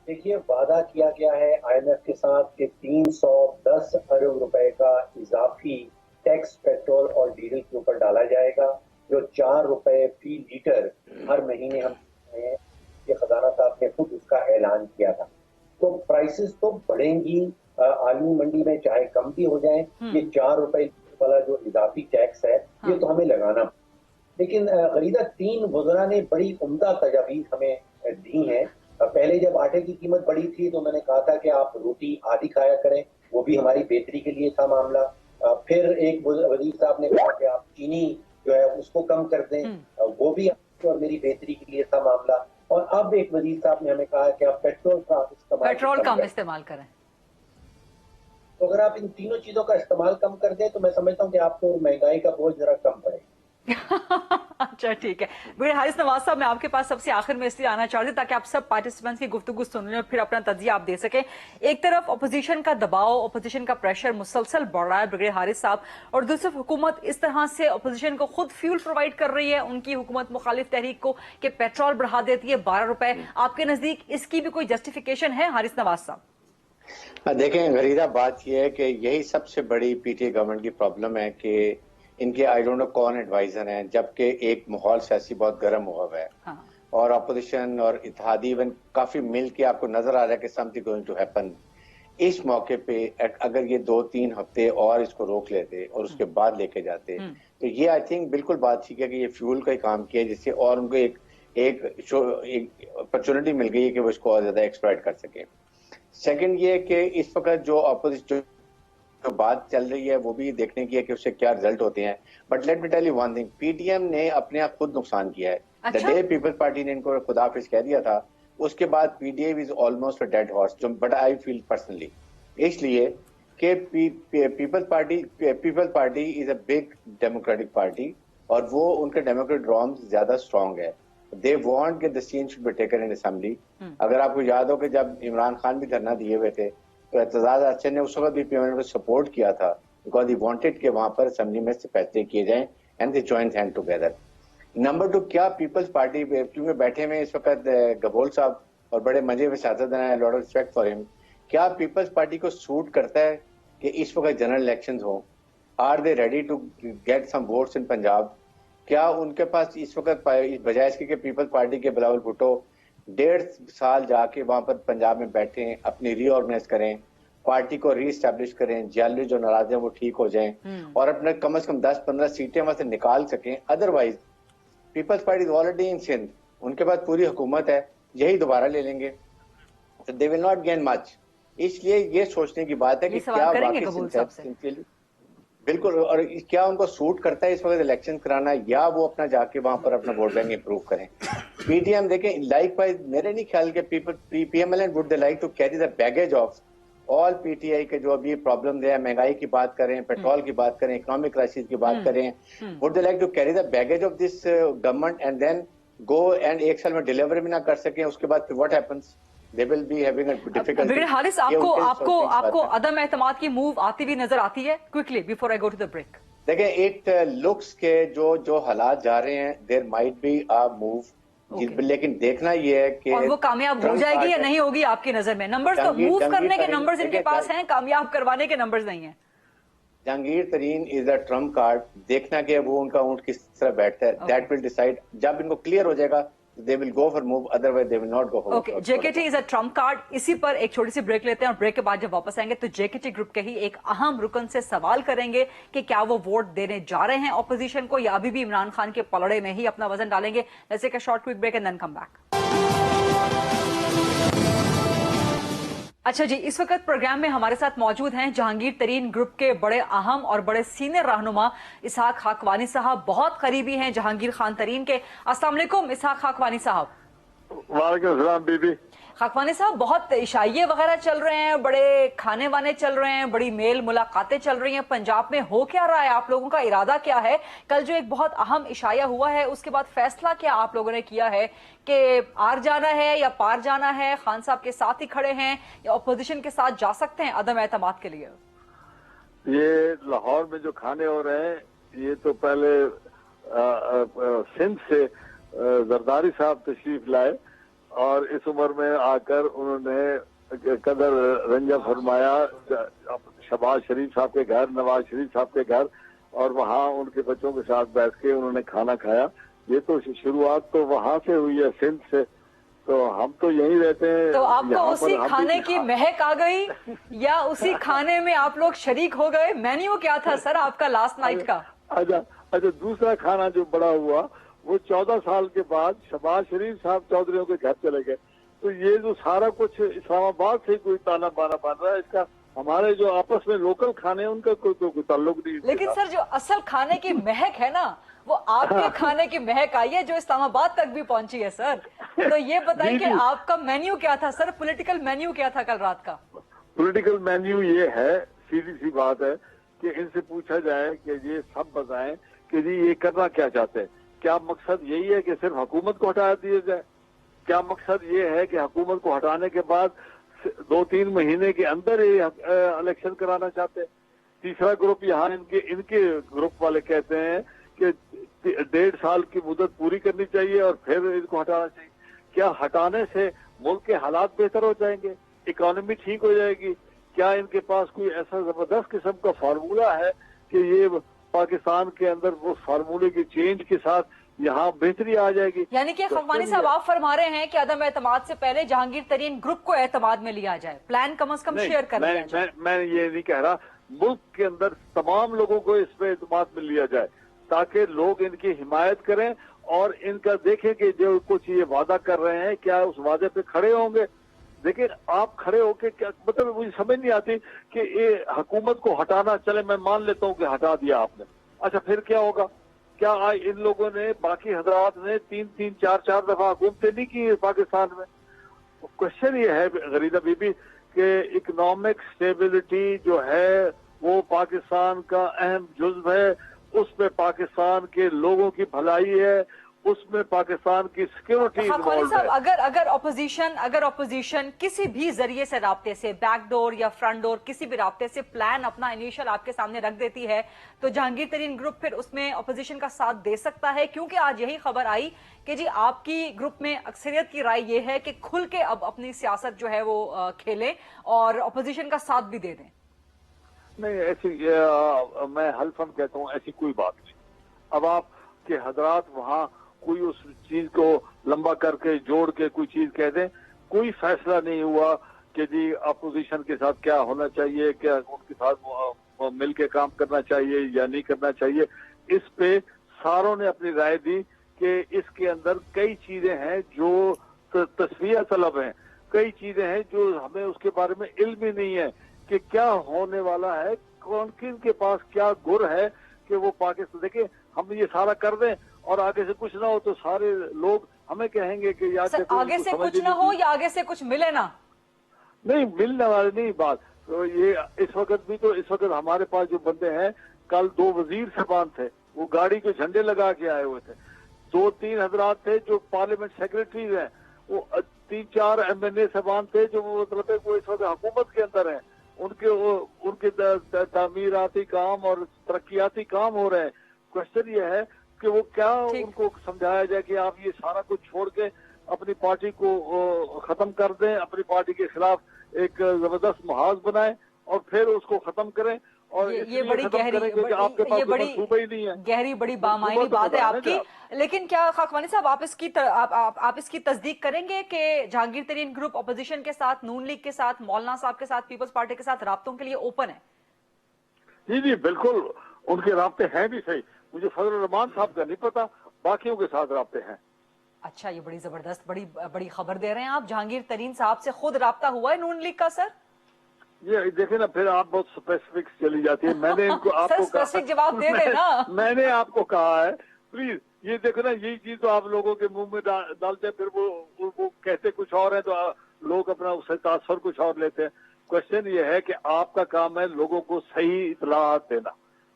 دیکھیے وعدہ کیا گیا ہے IMF کے ساتھ کہ 310 ارب روپے کا اضافی ٹیکس پیٹرول اور ڈیزل کے اوپر ڈالا جائے گا, جو 4 روپے فی لیٹر ہر مہینے ہم ہیں. یہ خزانہ صاحب نے خود اس کا اعلان کیا تھا. تو پرائسز تو بڑھیں گی عالمی منڈی میں, چاہے کم بھی ہو جائیں. یہ 4 روپے والا جو اضافی ٹیکس ہے یہ تو ہمیں لگانا. لیکن غریدہ 3 وزراء نے بڑی عمدہ تجاویز ہمیں دی ہیں. پہلے جب آٹے کی قیمت بڑھی تھی تو میں نے کہا تھا کہ آپ روٹی آدھی کھایا کریں, وہ بھی ہماری بہتری کے لیے تھا معاملہ. پھر ایک وزیر صاحب نے کہا کہ آپ چینی جو ہے اس کو کم کر دیں, وہ بھی اور میری بہتری کے لیے تھا معاملہ. اور اب ایک وزیر صاحب نے ہمیں کہا کہ آپ پیٹرول کم استعمال کریں. تو اگر آپ ان تینوں چیزوں کا استعمال کم کر دیں تو میں سمجھتا ہوں کہ آپ کو مہنگائی کا بوجھ ذرا کم پڑے. अच्छा ठीक है। ब्रिगेडियर हारिस नवाज साहब, मैं आपके पास सबसे आखिर में इसलिए आना चाहती ताकि आप सब पार्टिसिपेंट्स की गुफ्तगू सुन लें और फिर अपना तजिया आप दे सकें। एक तरफ अपोजिशन का दबाव, अपोजिशन का प्रेशर मुसलसल बढ़ रहा है ब्रिगेडियर हारिस साहब, और दूसरी हुकूमत इस तरह से अपोजिशन को खुद फ्यूल प्रोवाइड कर रही है, उनकी हुकूमत मुखालिफ तहरीक को कि पेट्रोल बढ़ा देती है 12 रुपए। आपके नजदीक इसकी भी कोई जस्टिफिकेशन है हारिस नवाज साहब? देखें गरीदा, बात यह है कि यही सबसे बड़ी पीटीआई गवर्नमेंट की प्रॉब्लम है कि इनके आई डोंट नो कौन एडवाइजर हैं, जबकि एक माहौल सियासी बहुत गर्म हुआ है। हाँ। और अपोजिशन और इत्तेहादी इवन काफी मिल के आपको नजर आ रहा है कि समथिंग गोइंग टू हैपन। इस मौके पे अगर ये 2-3 हफ्ते और इसको रोक लेते और उसके बाद लेके जाते तो ये आई थिंक बिल्कुल बात ठीक है कि ये फ्यूल का ही काम किया, जिससे और उनको एक अपॉर्चुनिटी मिल गई है कि वो इसको और ज्यादा एक्सप्लॉइट कर सके। सेकंड ये कि इस वक्त जो अपोजिशन जो बात चल रही है वो भी देखने की है कि उससे क्या रिजल्ट होते हैं। But let me tell you one thing, PTM ने अपने आप खुद नुकसान किया है। द डे पीपल्स पार्टी ने इनको खुदाफिज कह दिया था, उसके बाद PDA is almost a dead horse, जो बट आई फील पर्सनली इसलिए कि Peoples Party is a big democratic party और वो उनके डेमोक्रेटिक ड्रॉम्स ज्यादा स्ट्रॉन्ग है। दे वांट कि the scene should be taken in assembly. अगर आपको याद हो कि जब इमरान खान भी धरना दिए हुए थे तो एतजाज अरशद ने उस वक्त भी पीएम को सपोर्ट किया था, बिकॉज ही वांटेड कि वहां पर असेंबली में से फैसले किए जाएं and they join hand together. Number 2, क्या पीपल्स पार्टी क्योंकि बैठे हुए इस वक्त गबोल साहब और बड़े मजे में सियासतदान है, lot of respect for him, क्या पीपल्स पार्टी को सूट करता है कि इस वक्त जनरल इलेक्शंस हो? Are they ready to get some votes in Punjab? क्या उनके पास इस वक्त बजाय इसके कि पीपल्स पार्टी के बिलावल भुट्टो 1.5 साल जाके वहां पर पंजाब में बैठे हैं, अपनी रीऑर्गेनाइज करें, पार्टी को रीस्टैब्लिश करें, जियाली जो नाराज है वो ठीक हो जाएं और अपने कम से कम 10-15 सीटें वहां से निकाल सकें। Otherwise Peoples Party is already in Sindh, उनके पास पूरी हुकूमत है, यही दोबारा ले लेंगे, they will not gain much. इसलिए ये सोचने की बात है कि क्या वाकई बिल्कुल, और क्या उनको सूट करता है इस वक्त इलेक्शन कराना, या वो अपना जाके वहां पर अपना वोट बैंक इंप्रूव करें। पीटीएम देखें, लाइक वाइज मेरे नहीं ख्याल के PML would they like to carry the baggage of all PTI के जो अभी प्रॉब्लम है, महंगाई की बात करें, पेट्रोल की बात करें, इकोनॉमिक क्राइसिस की बात करें, would they like to carry the baggage of this government and then go and 1 साल में डिलीवर भी ना कर सकें, उसके बाद फिर what happens? They will be having a difficult. Haris, आपको अदम एतमाद की मूव आती हुई नजर आती है? Quickly before I go to the break. देखें, इट लुक्स के जो हालात जा रहे हैं, there might be a move, लेकिन देखना ये है कि और वो कामयाब हो जाएगी या नहीं होगी आपकी नजर में? नंबर्स तो मूव करने के नंबर्स इनके पास हैं, कामयाब करवाने के नंबर्स नहीं है। जहांगीर तरीन इज अ ट्रम्प कार्ड, देखना कि वो उनका ऊंट किस तरह बैठता है, दैट विल डिसाइड। जब इनको क्लियर हो जाएगा they will go for move, otherwise they will not go for move. Okay, JKT is a trump card। इसी पर एक छोटी सी ब्रेक लेते हैं और ब्रेक के बाद जब वापस आएंगे तो JKT ग्रुप के ही एक अहम रुकन से सवाल करेंगे कि क्या वो वोट देने जा रहे हैं ऑपोजिशन को या अभी भी इमरान खान के पलड़े में ही अपना वजन डालेंगे। Let's take a short quick break and then come back. अच्छा जी, इस वक्त प्रोग्राम में हमारे साथ मौजूद हैं जहांगीर तरीन ग्रुप के बड़े अहम और बड़े सीनियर रहनुमा इसहाक खाकवानी साहब, बहुत करीबी हैं जहांगीर खान तरीन के। अस्सलाम वालेकुम इसहाक खाकवानी साहब। वालेकुम सलाम बीबी। खाकवानी साहब, बहुत इशाइये वगैरह चल रहे हैं, बड़े खाने वाने चल रहे हैं, बड़ी मेल मुलाकातें चल रही हैं, पंजाब में हो क्या रहा है? आप लोगों का इरादा क्या है? कल जो एक बहुत अहम इशाया हुआ है उसके बाद फैसला क्या आप लोगों ने किया है कि आर जाना है या पार जाना है? खान साहब के साथ ही खड़े हैं या अपोजिशन के साथ जा सकते हैं अदम एतमाद के लिए? ये लाहौर में जो खाने हो रहे हैं, ये तो पहले सिंध से जरदारी साहब तशरीफ लाए और इस उम्र में आकर उन्होंने कदर रंजा फरमाया शहबाज शरीफ साहब के घर, नवाज शरीफ साहब के घर, और वहाँ उनके बच्चों के साथ बैठ के उन्होंने खाना खाया। ये तो शुरुआत तो वहाँ से हुई है, सिंध से, तो हम तो यहीं रहते हैं। तो आपको उसी खाने की महक आ गई या उसी खाने में आप लोग शरीक हो गए? मेन्यू क्या था सर आपका लास्ट नाइट का? अच्छा, दूसरा खाना जो बड़ा हुआ वो 14 साल के बाद शहबाज शरीफ साहब चौधरियों के घर चले गए। तो ये जो सारा कुछ इस्लामाबाद से कोई ताना बाना बन रहा है, इसका हमारे जो आपस में लोकल खाने हैं उनका कोई ताल्लुक नहीं। लेकिन सर जो असल खाने की महक है ना, वो आपके खाने की महक आई है जो इस्लामाबाद तक भी पहुंची है सर। तो ये बताइए कि आपका मेन्यू क्या था सर? पॉलिटिकल मेन्यू क्या था कल रात का? पॉलिटिकल मेन्यू ये है, सीधी सी बात है कि इनसे पूछा जाए कि ये सब बताएं कि जी ये करना क्या चाहते हैं। क्या मकसद यही है कि सिर्फ हुकूमत को हटा दिया जाए? क्या मकसद ये है कि हुकूमत को हटाने के बाद 2-3 महीने के अंदर ही इलेक्शन कराना चाहते हैं? तीसरा ग्रुप यहाँ इनके ग्रुप वाले कहते हैं कि 1.5 साल की मुद्दत पूरी करनी चाहिए और फिर इनको हटाना चाहिए। क्या हटाने से मुल्क के हालात बेहतर हो जाएंगे, इकोनॉमी ठीक हो जाएगी? क्या इनके पास कोई ऐसा जबरदस्त किस्म का फार्मूला है कि ये पाकिस्तान के अंदर वो फार्मूले की चेंज के साथ यहाँ बेहतरी आ जाएगी? यानी कि खाकवानी साहब आप फरमा रहे हैं कि अदम एतमाद से पहले जहांगीर तरीन ग्रुप को एतमाद में लिया जाए, प्लान कम से कम शेयर कर लिया जाए। मैं ये नहीं कह रहा, मुल्क के अंदर तमाम लोगों को इस पे एतमाद में लिया जाए ताकि लोग इनकी हिमायत करें और इनका देखें कि जो कुछ ये वादा कर रहे हैं क्या उस वादे पे खड़े होंगे। देखिए आप खड़े होके क्या मतलब, मुझे समझ नहीं आती कि ये हुकूमत को हटाना, चले मैं मान लेता हूँ कि हटा दिया आपने, अच्छा फिर क्या होगा? क्या इन लोगों ने, बाकी हजरात ने 3-3, 4-4 दफा हुकूमतें नहीं की पाकिस्तान में? क्वेश्चन ये है गरीदा बीबी कि इकोनॉमिक स्टेबिलिटी जो है वो पाकिस्तान का अहम जुज्व है, उसमें पाकिस्तान के लोगों की भलाई है, उसमें पाकिस्तान की सिक्योरिटी इन्वॉल्व है। अगर ऑपोजिशन किसी भी जरिए से, राब्ते से, बैकडोर या फ्रंट डोर, किसी भी राब्ते से प्लान अपना इनिशियल आपके सामने रख देती है तो जहांगीर तरीन ग्रुप फिर उसमें ऑपोजिशन का साथ दे सकता है? क्योंकि आज यही खबर आई कि जी आपकी ग्रुप में अक्सरियत की राय ये है कि खुल के अब अपनी सियासत जो है वो खेलें और ऑपोजिशन का साथ भी दे दें। नहीं, ऐसी मैं हल्फन कहता हूँ, ऐसी कोई बात नहीं। अब आप के हजरात वहाँ कोई उस चीज को लंबा करके जोड़ के कोई चीज कह दें, कोई फैसला नहीं हुआ कि जी अपोजिशन के साथ क्या होना चाहिए, क्या उनके साथ मिल के काम करना चाहिए या नहीं करना चाहिए। इस पे सारों ने अपनी राय दी कि इसके अंदर कई चीजें हैं जो तस्वीर तलब हैं, कई चीजें हैं जो हमें उसके बारे में इल्म ही नहीं है कि क्या होने वाला है, कौन किन के पास क्या गुर है कि वो पाकिस्तान, देखिए हम ये सारा कर दें और आगे से कुछ ना हो तो सारे लोग हमें कहेंगे कि यार आगे से कुछ ना हो या आगे से कुछ मिले ना, नहीं मिलने वाली नहीं बात। तो ये इस वक्त हमारे पास जो बंदे हैं, कल 2 वजीर साहबान थे, वो गाड़ी के झंडे लगा के आए हुए थे। 2-3 हजरात थे जो पार्लियामेंट सेक्रेटरीज हैं, वो 3-4 MNA साहबान थे जो मतलब वो इस वक्त हुकूमत के अंदर हैं, उनके तामीराती काम और तरक्याती काम हो रहे हैं। क्वेश्चन ये है कि वो क्या उनको समझाया जाए कि आप ये सारा कुछ छोड़ के अपनी पार्टी को खत्म कर दें, अपनी पार्टी के खिलाफ एक जबरदस्त महाज बनाएं और फिर उसको खत्म करें। और ये बड़ी गहरी बड़ी बामायनी बात है आपकी। लेकिन क्या खाकवानी साहब आप इसकी तस्दीक करेंगे कि जहांगीर तरीन ग्रुप अपोजिशन के साथ, नून लीग के साथ, मौलाना साहब के साथ, पीपल्स पार्टी के साथ राब्तों के लिए ओपन है? जी बिल्कुल, उनके राब्ते हैं भी सही। मुझे फजल रहमान साहब का नहीं पता, बाकियों के साथ राब्ते हैं। अच्छा, ये बड़ी जबरदस्त बड़ी खबर दे रहे हैं आप। जहांगीर तरीन साहब से खुद राब्ता हुआ है नून लीग का? सर ये देखे ना, फिर आप बहुत स्पेसिफिक चली जाती है। मैंने इनको आपको स्पेसिफिक जवाब दे देना। मैंने आपको कहा है प्लीज, ये देखो ना, यही चीज तो आप लोगों के मुंह में डालते हैं, फिर वो कहते कुछ और है तो लोग अपना उससे तासर कुछ और लेते हैं। क्वेश्चन ये है कि आपका काम है लोगों को सही इत्तलात देना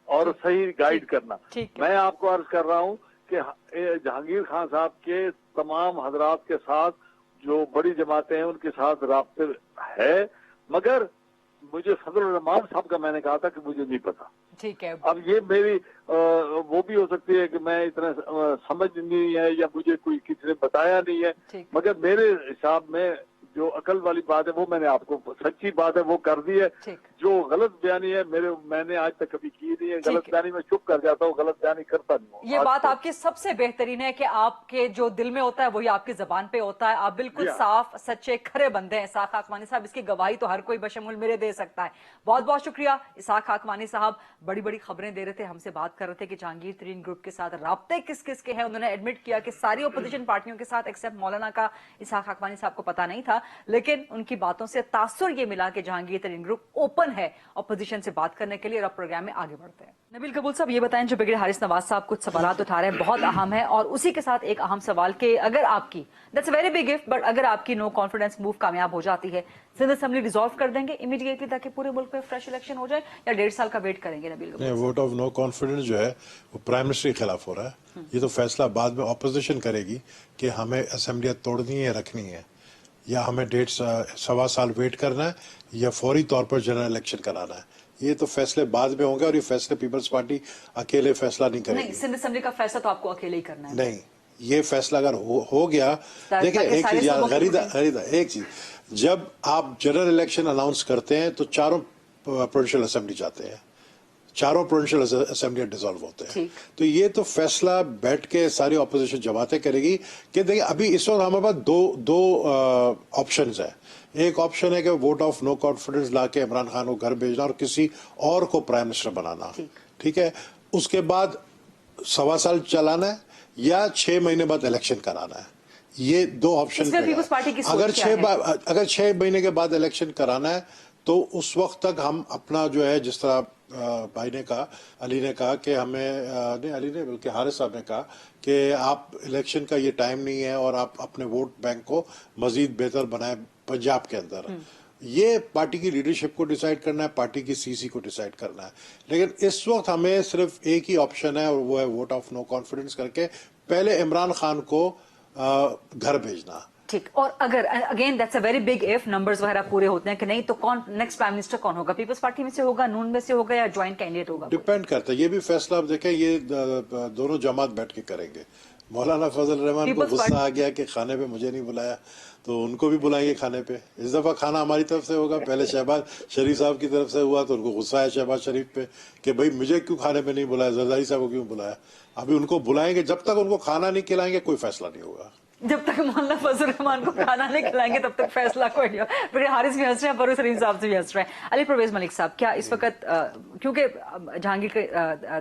और सही गाइड करना। मैं आपको अर्ज कर रहा हूँ कि जहांगीर खान साहब के तमाम हजरात के साथ जो बड़ी जमातें हैं उनके साथ राब्ते है, मगर मुझे फजल रहमान साहब का मैंने कहा था कि मुझे नहीं पता। ठीक है, अब ये मेरी वो भी हो सकती है कि मैं इतना समझ नहीं है या मुझे कोई किसी ने बताया नहीं है, मगर मेरे हिसाब में जो अकल वाली बात है वो मैंने आपको, सच्ची बात है वो कर दी है। जो गलत बयानी है मैंने आज तक कभी की नहीं है। गलत बयानी में चुप कर जाता हूँ, गलत बयानी करता नहीं हूँ। ये बात आपकी सबसे बेहतरीन है कि आपके जो दिल में होता है वही आपकी जबान पे होता है। आप बिल्कुल साफ सच्चे खरे बंदे हैं इसाक खाकवानी साहब, इसकी गवाही तो हर कोई बशमुल मेरे दे सकता है। बहुत बहुत शुक्रिया इसाक खाकवानी साहब, बड़ी बड़ी खबरें दे रहे थे, हमसे बात कर रहे थे कि जहांगीर तरीन ग्रुप के साथ राब्ते किस किस के हैं। उन्होंने एडमिट किया कि सारी अपोजिशन पार्टियों के साथ एक्सेप्ट मौलाना का इसाक खाकवानी साहब को पता नहीं था। लेकिन उनकी बातों से तासुर ये मिला कि जहांगीर तरीन ग्रुप ओपन है अपोजिशन से बात करने के लिए, और अब प्रोग्राम में आगे बढ़ते हैं। नबील कबूल साहब, ये बताएं, जो ब्रिगेडियर हारिस नवाज साहब कुछ सवाल उठा रहे हैं, बहुत अहम है, और उसी के साथ एक अहम सवाल कि अगर आपकी, that's a very big if, but अगर आपकी नो कॉन्फिडेंस मूव कामयाब हो जाती है, सिंध असेंबली डिसॉल्व कर देंगे इमीडिएटली ताकि पूरे मुल्क में फ्रेश इलेक्शन हो जाए, या 1.5 साल का वेट करेंगे? नबील कबूल, वोट ऑफ नो कॉन्फिडेंस जो है वो प्राइम मिनिस्टर के खिलाफ हो रहा है। ये तो फैसला बाद में ऑपोजिशन करेगी कि हमें असेंबलियां तोड़नी है, रखनी है, या हमें 1.5 साल वेट करना है, या फौरी तौर पर जनरल इलेक्शन कराना है। ये तो फैसले बाद में होंगे, और ये फैसले पीपल्स पार्टी अकेले फैसला नहीं करेगी। नहीं, सिंध असेंबली का फैसला तो आपको अकेले ही करना है। नहीं, ये फैसला अगर हो गया, देखिए एक चीज याद, खरीदा एक चीज, जब आप जनरल इलेक्शन अनाउंस करते हैं तो चारों प्रोविंशियल असेंबली जाते हैं, चारों प्रोविंशियल असेंबली डिसॉल्व होते हैं। तो ये तो फैसला बैठ के सारी ऑपोजिशन जमातें करेगी कि देखिए अभी इस वक्त हमारे पास दो ऑप्शंस है। एक ऑप्शन है कि वोट ऑफ नो कॉन्फिडेंस लाके इमरान खान को घर भेजना और किसी और को प्राइम मिनिस्टर बनाना, ठीक है। उसके बाद 1.25 साल चलाना है, या 6 महीने बाद इलेक्शन कराना है। ये दो ऑप्शन। अगर 6 महीने के बाद इलेक्शन कराना है तो उस वक्त तक हम अपना जो है, जिस तरह भाई ने कहा, अली ने कहा कि हमें नहीं, अली ने बल्कि हारिस साहब ने कहा कि आप इलेक्शन का ये टाइम नहीं है और आप अपने वोट बैंक को मजीद बेहतर बनाए पंजाब के अंदर। ये पार्टी की लीडरशिप को डिसाइड करना है, पार्टी की सीसी को डिसाइड करना है। लेकिन इस वक्त हमें सिर्फ एक ही ऑप्शन है, और वो है वोट ऑफ नो कॉन्फिडेंस करके पहले इमरान खान को घर भेजना। ठीक, और अगर again that's a very big if, numbers वगैरह पूरे होते हैं कि नहीं, तो कौन नेक्स्ट प्राइम मिनिस्टर कौन होगा? पीपल्स पार्टी में से होगा, नून में से होगा, या ज्वाइंट कैंडिडेट होगा? डिपेंड करता है, ये भी फैसला आप देखें, ये दोनों जमात बैठ के करेंगे। मौलाना फजल रहमान को गुस्सा आ गया कि खाने पे मुझे नहीं बुलाया, तो उनको भी बुलाएंगे खाने पे। इस दफा खाना हमारी तरफ से होगा, पहले शहबाज शरीफ साहब की तरफ से हुआ तो उनको गुस्सा है शहबाज शरीफ पे कि भाई मुझे क्यों खाने पे नहीं बुलाया, जरदारी साहब को क्यों बुलाया। अभी उनको बुलाएंगे, जब तक उनको खाना नहीं खिलाएंगे कोई फैसला नहीं होगा। जब तक मौलाना फजल रहमान को खाना नहीं खिलाएंगे तब तक फैसला कोई नहीं होगा। फिर हारिस भी हंस रहे हैं, फरूख सलीम साहब से भी हंस रहे हैं। अली परवेज मलिक साहब, क्या इस वक्त, क्योंकि जहांगीर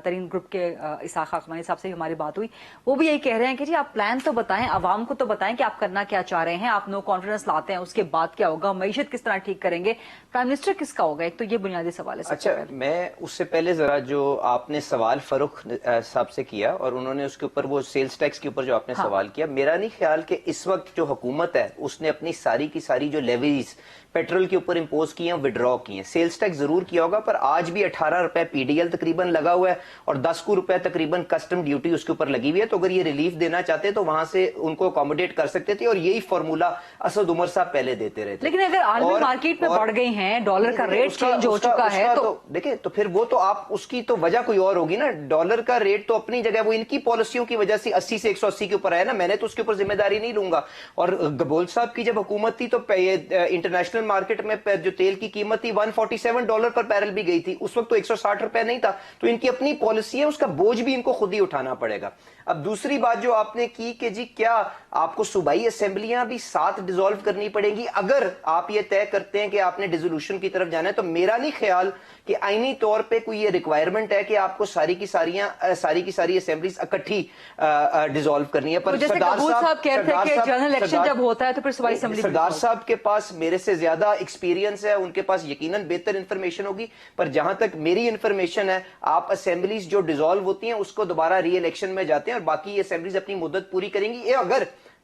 तरीन ग्रुप के इसाक खाकमानी साहब से हमारी बात हुई, वो भी यही कह रहे हैं कि जी आप प्लान तो बताएं, आवाम को तो बताएं कि आप करना क्या चाह रहे हैं। आप नो कॉन्फिडेंस लाते हैं, उसके बाद क्या होगा, मईशत किस तरह ठीक करेंगे, प्राइम मिनिस्टर किसका होगा? एक तो ये बुनियादी सवाल है। अच्छा, मैं उससे पहले जरा जो आपने सवाल फरूख साहब से किया, और उन्होंने उसके ऊपर वो सेल्स टैक्स के ऊपर जो आपने सवाल किया, मेरा नहीं ख्याल कि इस वक्त जो हुकूमत है उसने अपनी सारी की सारी जो लेवीज पेट्रोल के ऊपर इंपोज किए हैं, विड्रॉ किए हैं। सेल्स टैक्स जरूर किया होगा, पर आज भी 18 रुपए पीडीएल तकरीबन लगा हुआ है, और 10 रुपए तकरीबन कस्टम ड्यूटी उसके ऊपर लगी हुई है। तो अगर ये रिलीफ देना चाहते तो वहां से उनको अकोमोडेट कर सकते थे, और यही फॉर्मूला असद उमर साहब पहले देते रहे थे। लेकिन अगर आलमी मार्केट में बढ़ गई हैं, डॉलर का रेट चेंज हो चुका है, तो देखिए, तो फिर वो तो आप उसकी तो वजह कोई और होगी ना। डॉलर का रेट तो अपनी जगह, वो इनकी पॉलिसियों की वजह से 80 से 180 के ऊपर आया ना, मैंने तो उसके ऊपर जिम्मेदारी नहीं लूंगा। और गबोल साहब की जब हुकूमत थी तो इंटरनेशनल मार्केट में जो तेल की कीमत थी $147 पर बैरल भी गई थी, उस वक्त तो 160 रुपए नहीं था। तो इनकी अपनी पॉलिसी है, उसका बोझ भी इनको खुद ही उठाना पड़ेगा। अब दूसरी बात जो आपने की कि जी क्या आपको सूबाई असेंबलियां भी साथ डिसॉल्व करनी पड़ेंगी अगर आप ये तय करते हैं कि आपने डिसोल्यूशन की तरफ जाना है? तो मेरा नहीं ख्याल कि आईनी तौर पे कोई ये रिक्वायरमेंट है कि आपको सारी की सारी असेंबलीज इकट्ठी डिसॉल्व करनी है। पर सरदार साहब कहते हैं कि जनरल इलेक्शन जब होता है तो फिर सूबाई असेंबली, सरदार साहब के पास मेरे से ज्यादा एक्सपीरियंस है, उनके पास यकीनन बेहतर इंफॉर्मेशन होगी। पर जहां तक मेरी इंफॉर्मेशन है, आप असेंबलीज जो डिसॉल्व होती हैं उसको दोबारा री इलेक्शन में जाते हैं, और बाकी असेंबलीज अपनी मुद्दत पूरी करेंगी। ये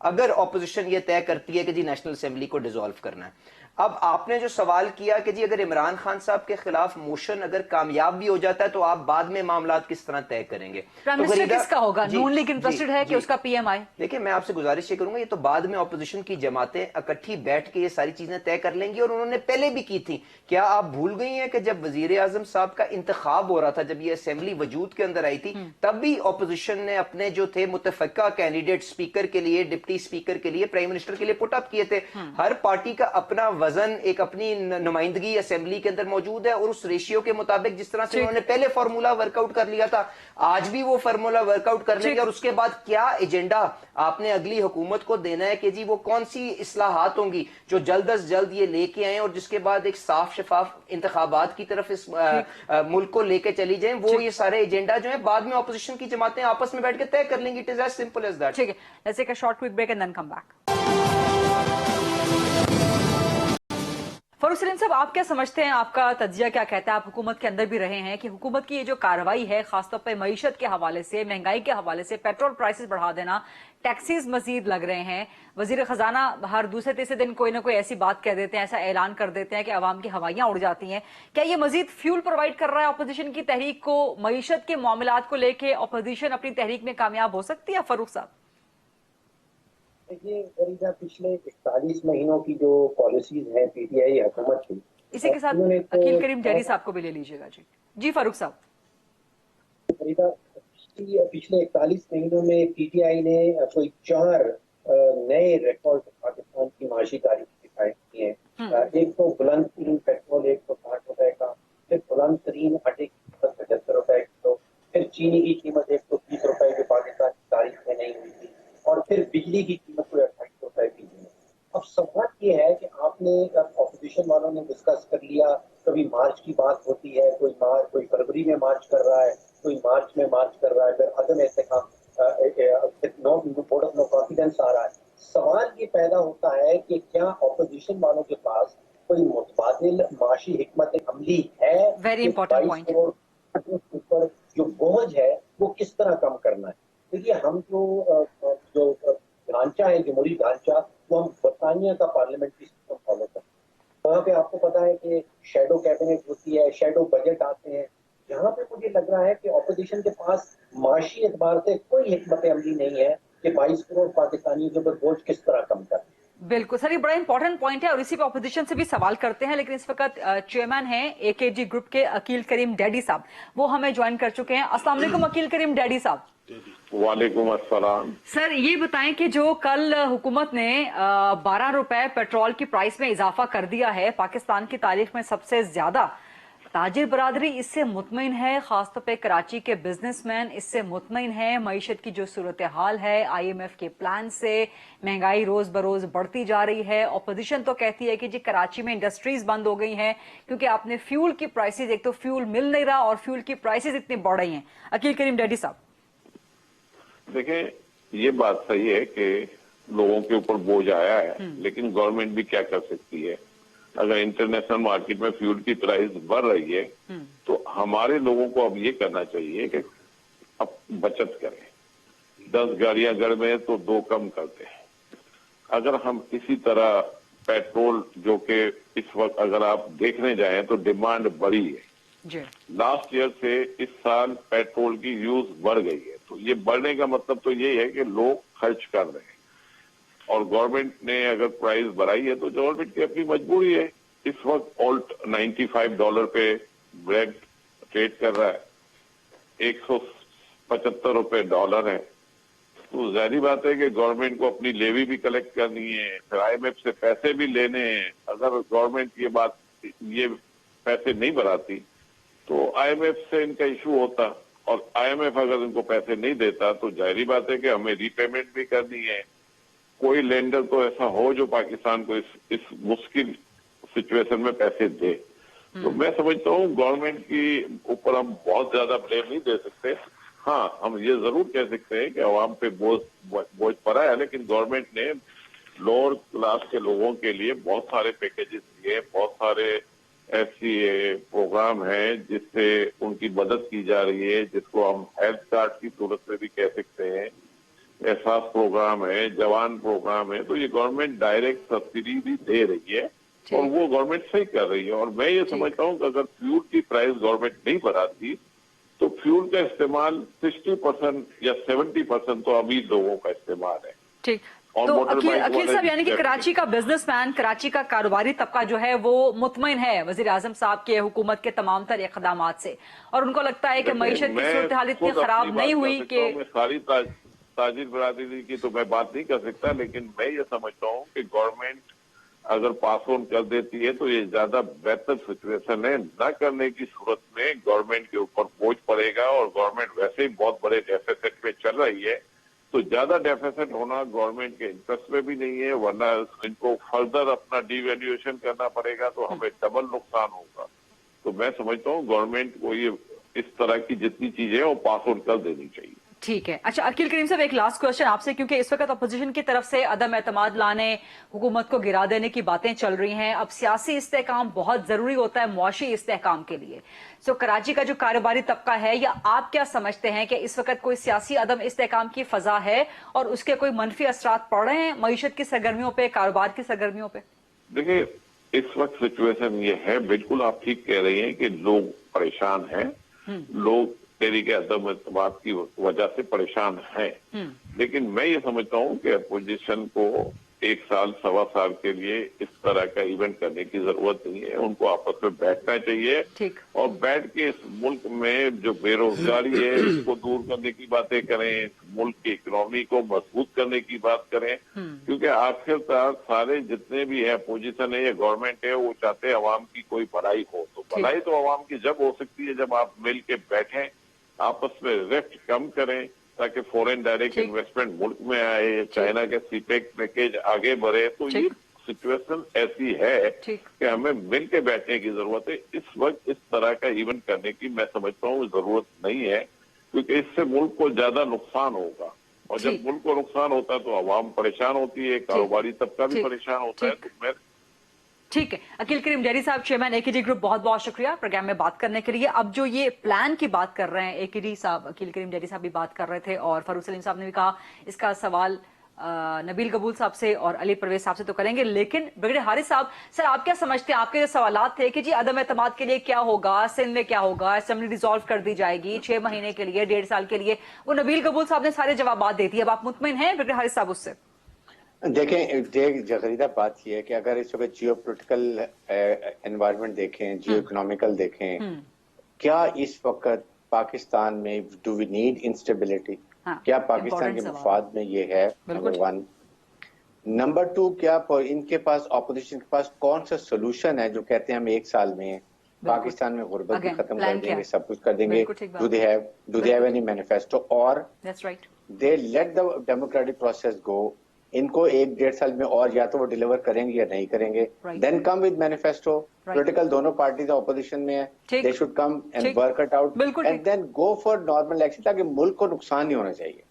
अगर ऑपोजिशन ये तय करती है कि जी नेशनल असेंबली को डिसॉल्व करना है। अब आपने जो सवाल किया कि जी अगर इमरान खान साहब के खिलाफ मोशन अगर कामयाब भी हो जाता है तो आप बाद में मामला किस तरह तय करेंगे? प्राइम मिनिस्टर किसका होगा? नून लीग इंटरेस्टेड है कि उसका पीएमआई? देखिए, मैं आपसे गुजारिश ये करूंगा, ये तो बाद में ऑपोजिशन की जमातें इकट्ठी बैठ के ये सारी चीजें तय कर लेंगी, और उन्होंने पहले भी की थी। क्या आप भूल गई हैं कि जब वजीर आजम साहब का इंतखाब हो रहा था, जब ये असेंबली वजूद के अंदर आई थी, तब भी ऑपोजिशन ने अपने जो थे मुतफक्का कैंडिडेट स्पीकर के लिए, डिप्टी स्पीकर के लिए, प्राइम मिनिस्टर के लिए पुट अप किए थे। हर पार्टी का अपना वजन, एक अपनी नुमाइंदगी असेंबली के अंदर मौजूद है, और उस रेशियो के मुताबिक जिस तरह से उन्होंने पहले फार्मूला वर्कआउट कर लिया था, आज भी वो फार्मूला वर्कआउट कर लेंगे। और उसके बाद क्या एजेंडा आपने अगली हुकूमत को देना है कि जी वो कौन सी इस्लाहात होंगी जो जल्द अज जल्द ये लेके आए, और जिसके बाद एक साफ शफाफ इंतखाबात की तरफ इस मुल्क को लेके चली जाए। वो ये सारे एजेंडा जो है बाद में ऑपोजिशन की जमातें आपस में बैठ के तय कर लेंगी। It is as simple as that. ठीक है, let's take a short quick break and then come back. Farrukh Saleem साहब, आप क्या समझते हैं, आपका तज्जिया क्या कहता है? आप हुकूमत के अंदर भी रहे हैं कि हुकूमत की ये जो कार्रवाई है, खासतौर पर मईशत के हवाले से, महंगाई के हवाले से, पेट्रोल प्राइसेस बढ़ा देना, टैक्सेस मजीद लग रहे हैं, वजीर खजाना हर दूसरे तीसरे दिन कोई ना कोई ऐसी बात कह देते हैं, ऐसा ऐलान कर देते हैं कि अवाम की हवाइयां उड़ जाती हैं, क्या ये मजीद फ्यूल प्रोवाइड कर रहा है अपोजिशन की तहरीक को? मईशत के मामलात को लेके अपोजिशन अपनी तहरीक में कामयाब हो सकती है फरूख साहब? देखिए गरीबा, पिछले 41 महीनों की जो पॉलिसीज हैं पीटीआई हुकूमत की, इसी के साथ अकील करीम डैडी साहब को भी ले लीजिएगा। जी जी फारूक साहब। गरीबा, पिछले 41 महीनों में पीटीआई ने कोई 4 नए रिकॉर्ड पाकिस्तान की माशी तारीख दिखाए किए हैं। एक तो बुलंद तरीन पेट्रोल 160 रुपए का, फिर बुलंद तरीन आटे की कीमत 75 रुपए किलो, फिर चीनी की कीमत 130 रुपए जो पाकिस्तान की तारीख में नहीं हुई थी, और फिर बिजली की कीमत कोई 28 रुपए की है। अब सवाल ये है कि आपने ऑपोजिशन वालों ने डिस्कस कर लिया, कभी मार्च की बात होती है, कोई फरवरी में मार्च कर रहा है, कोई मार्च में मार्च कर रहा है, फिर अदम एहतिकाम वोट ऑफ नो कॉन्फिडेंस आ रहा है। सवाल ये पैदा होता है कि क्या ऑपोजिशन वालों के पास कोई मुतबादिल माशी हिकमत अमली है? Very important point. ऊपर जो बोझ है वो किस तरह कम करना है? देखिए, हम जो ढांचा है, जमहूरी ढांचा, वो हम बरतानिया का पार्लियामेंट्री सिस्टम फॉलो करते हैं। वहाँ पे आपको पता है कि शैडो कैबिनेट होती है, शैडो बजट आते हैं। यहाँ पे मुझे लग रहा है कि ऑपोजिशन के पास माशी एतबार से कोई हिकमत अमली नहीं है कि 22 करोड़ पाकिस्तानियों के ऊपर बोझ किस तरह कम करना। बिल्कुल सर, ये बड़ा इंपॉर्टेंट पॉइंट है और इसी पे ऑपोजिशन से भी सवाल करते हैं, लेकिन इस वक्त चेयरमैन हैं एकेजी ग्रुप के अकील करीम डैडी साहब, वो हमें ज्वाइन कर चुके हैं। अस्सलाम वालेकुम अकील करीम डैडी साहब। वालेकुम अस्सलाम। सर ये बताएं कि जो कल हुकूमत ने 12 रुपए पेट्रोल की प्राइस में इजाफा कर दिया है, पाकिस्तान की तारीख में सबसे ज्यादा, ताजिर बरादरी इससे मुतमईन है, खासतौर पे कराची के बिजनेसमैन इससे मुतमईन है। मईशत की जो सूरत हाल है, IMF के प्लान से महंगाई रोज बरोज बढ़ती जा रही है। ऑपोजिशन तो कहती है कि जी कराची में इंडस्ट्रीज बंद हो गई हैं क्योंकि आपने फ्यूल की प्राइसेस, एक तो फ्यूल मिल नहीं रहा और फ्यूल की प्राइसेस इतनी बढ़ रही हैं। अकील करीम डैडी साहब। देखें, ये बात सही है कि लोगों के ऊपर बोझ आया है, लेकिन गवर्नमेंट भी क्या कर सकती है? अगर इंटरनेशनल मार्केट में फ्यूल की प्राइस बढ़ रही है तो हमारे लोगों को अब ये करना चाहिए कि अब बचत करें। 10 गाड़ियां घर में तो 2 कम करते हैं। अगर हम इसी तरह पेट्रोल, जो कि इस वक्त अगर आप देखने जाएं तो डिमांड बढ़ी है, लास्ट ईयर से इस साल पेट्रोल की यूज बढ़ गई है, तो ये बढ़ने का मतलब तो ये है कि लोग खर्च कर रहे हैं और गवर्नमेंट ने अगर प्राइस बढ़ाई है तो गवर्नमेंट की अपनी मजबूरी है। इस वक्त ऑल्ट $95 पे ब्रेड ट्रेड कर रहा है, 175 रुपए डॉलर है, तो जाहिर बात है कि गवर्नमेंट को अपनी लेवी भी कलेक्ट करनी है, फिर IMF से पैसे भी लेने हैं। अगर गवर्नमेंट ये पैसे नहीं बढ़ाती तो IMF से इनका इशू होता, और IMF अगर इनको पैसे नहीं देता तो जाहिर बात है कि हमें रीपेमेंट भी करनी है। कोई लेंडर तो ऐसा हो जो पाकिस्तान को इस मुश्किल सिचुएशन में पैसे दे। तो मैं समझता हूँ गवर्नमेंट की ऊपर हम बहुत ज्यादा ब्लेम नहीं दे सकते। हाँ, हम ये जरूर कह सकते हैं कि अवाम पे बोझ पड़ा है, लेकिन गवर्नमेंट ने लोअर क्लास के लोगों के लिए बहुत सारे पैकेजेस दिए, बहुत सारे ऐसी प्रोग्राम हैं जिससे उनकी मदद की जा रही है, जिसको हम हेल्थ कार्ड की सूरत में भी कह सकते हैं। एहसास प्रोग्राम है, जवान प्रोग्राम है, तो ये गवर्नमेंट डायरेक्ट सब्सिडी भी दे रही है और वो गवर्नमेंट सही कर रही है। और मैं ये समझता हूँ कि अगर फ्यूल की प्राइस गवर्नमेंट नहीं बढ़ाती तो फ्यूल का इस्तेमाल 60% या 70% तो अमीर लोगों का इस्तेमाल है। ठीक, तो अकील साहब, यानी कि कराची का बिजनेसमैन, कराची का कारोबारी तबका जो है वो मुतमईन है वजीर आजम साहब के हुकूमत के तमाम तर इक़दामात से, और उनको लगता है कि मईशत की सूरत हाल इतनी खराब नहीं हुई कि सारी ताजिर बरादरी की तो मैं बात नहीं कर सकता, लेकिन मैं ये समझता हूँ कि गवर्नमेंट अगर पास ऑन कर देती है तो ये ज्यादा बेहतर सिचुएशन है। न करने की सूरत में गवर्नमेंट के ऊपर बोझ पड़ेगा और गवर्नमेंट वैसे ही बहुत बड़े डेफिसिट पे चल रही है, तो ज्यादा डेफिसिट होना गवर्नमेंट के इंटरेस्ट में भी नहीं है, वरना इनको फर्दर अपना डिवैल्यूएशन करना पड़ेगा तो हमें डबल नुकसान होगा। तो मैं समझता हूँ गवर्नमेंट को ये इस तरह की जितनी चीजें हैं वो पास ऑन कर देनी चाहिए। ٹھیک ہے. اچھا عقیل کریم صاحب ایک لاسٹ کوشچن آپ سے, کیونکہ اس وقت اپوزیشن کی طرف سے عدم اعتماد لانے, حکومت کو گرا دینے کی باتیں چل رہی ہیں. اب سیاسی استحکام بہت ضروری ہوتا ہے معاشی استحکام کے لیے. سو کراچی کا جو کاروباری طبقہ ہے, یا آپ کیا سمجھتے ہیں کہ اس وقت کوئی سیاسی عدم استحکام کی فضا ہے اور اس کے کوئی منفی اثرات پڑ رہے ہیں معیشت کی سرگرمیوں پہ, کاروبار کی سرگرمیوں پہ؟ دیکھیں اس وقت سچویشن یہ ہے, بالکل آپ ٹھیک کہہ رہی ہیں کہ لوگ پریشان ہیں, لوگ تحریک عدم اعتماد کی وجہ سے پریشان ہیں. لیکن میں یہ سمجھتا ہوں کہ اپوزیشن کو 1 سال 1.25 سال کے لیے اس طرح کا ایونٹ کرنے کی ضرورت نہیں ہے. ان کو آپس میں بیٹھنا چاہیے اور بیٹھ کے اس ملک میں جو بے روزگاری ہے اس کو دور کرنے کی باتیں کریں, ملک کی اکنامی کو مضبوط کرنے کی بات کریں. کیونکہ آخر تک سارے جتنے بھی ہیں اپوزیشن ہے یا گورنمنٹ ہے, وہ چاہتے ہیں عوام کی کوئی بھلائی ہو. تو بھلائی تو عوام کی جب ہو سکتی ہے جب آپ مل کے بیٹھیں, آپس میں ریفٹ کم کریں تاکہ فورن ڈائریکٹ انویسٹمنٹ ملک میں آئے, چائنا کے سی پیک پیکیج آگے بڑھے. تو یہ سچویشن ایسی ہے کہ ہمیں مل کے بیٹھنے کی ضرورت ہے. اس وقت اس طرح کا ایونٹ کرنے کی میں سمجھتا ہوں ضرورت نہیں ہے, کیونکہ اس سے ملک کو زیادہ نقصان ہوگا, اور جب ملک کو نقصان ہوتا ہے تو عوام پریشان ہوتی ہے, کاروباری طبقہ بھی پریشان ہوتا ہے. تو میں ٹھیک ہے. عقیل کریم ڈیری صاحب, چیئرمین AKD گروپ, بہت بہت شکریہ پروگرام میں بات کرنے کے لیے. اب جو یہ پلان کی بات کر رہے ہیں AKD صاحب, عقیل کریم ڈیری صاحب بھی بات کر رہے تھے, اور فاروق سلیم صاحب نے بھی کہا, اس کا سوال نبیل قبول صاحب سے اور علی پرویز صاحب سے تو کریں گے. لیکن بریگیڈیئر حارث صاحب, سر آپ کیا سمجھتے ہیں, آپ کے جو سوالات تھے کہ جی عدم اعتماد کے لیے کیا ہوگا, سندھ میں کیا ہوگا, اسمبلی ڈیزالو کر دی جائے گی 6 مہینے کے لیے, 1.5 سال کے لیے, وہ نبیل قبول صاحب نے سارے جوابات دے دیے. اب آپ مطمئن ہیں بریگیڈیئر حارث صاحب اس سے؟ دیکھیں جغریدہ بات یہ ہے کہ اگر اس وقت جیو پولیٹیکل انوائرمنٹ دیکھیں, جیو اکنامیکل دیکھیں, کیا اس وقت پاکستان میں ڈو وی نیڈ انسٹیبلٹی, کیا پاکستان کے مفاد میں یہ ہے؟ نمبر 1. نمبر 2, کیا ان کے پاس اپوزیشن کے پاس کون سا سولوشن ہے جو کہتے ہیں ہم 1 سال میں پاکستان میں غربت بھی ختم کر دیں گے, سب کچھ کر دیں گے؟ Do they have any manifesto, اور they let the democratic process go. ان کو 1-1.5 سال میں اور یا تو وہ ڈیلیور کریں گے یا نہیں کریں گے. Then come with manifesto. Political دونوں پارٹیز اپوزیشن میں ہیں, they should come and work it out and then go for normal election, تاکہ ملک کو نقصان نہیں ہونا چاہیے.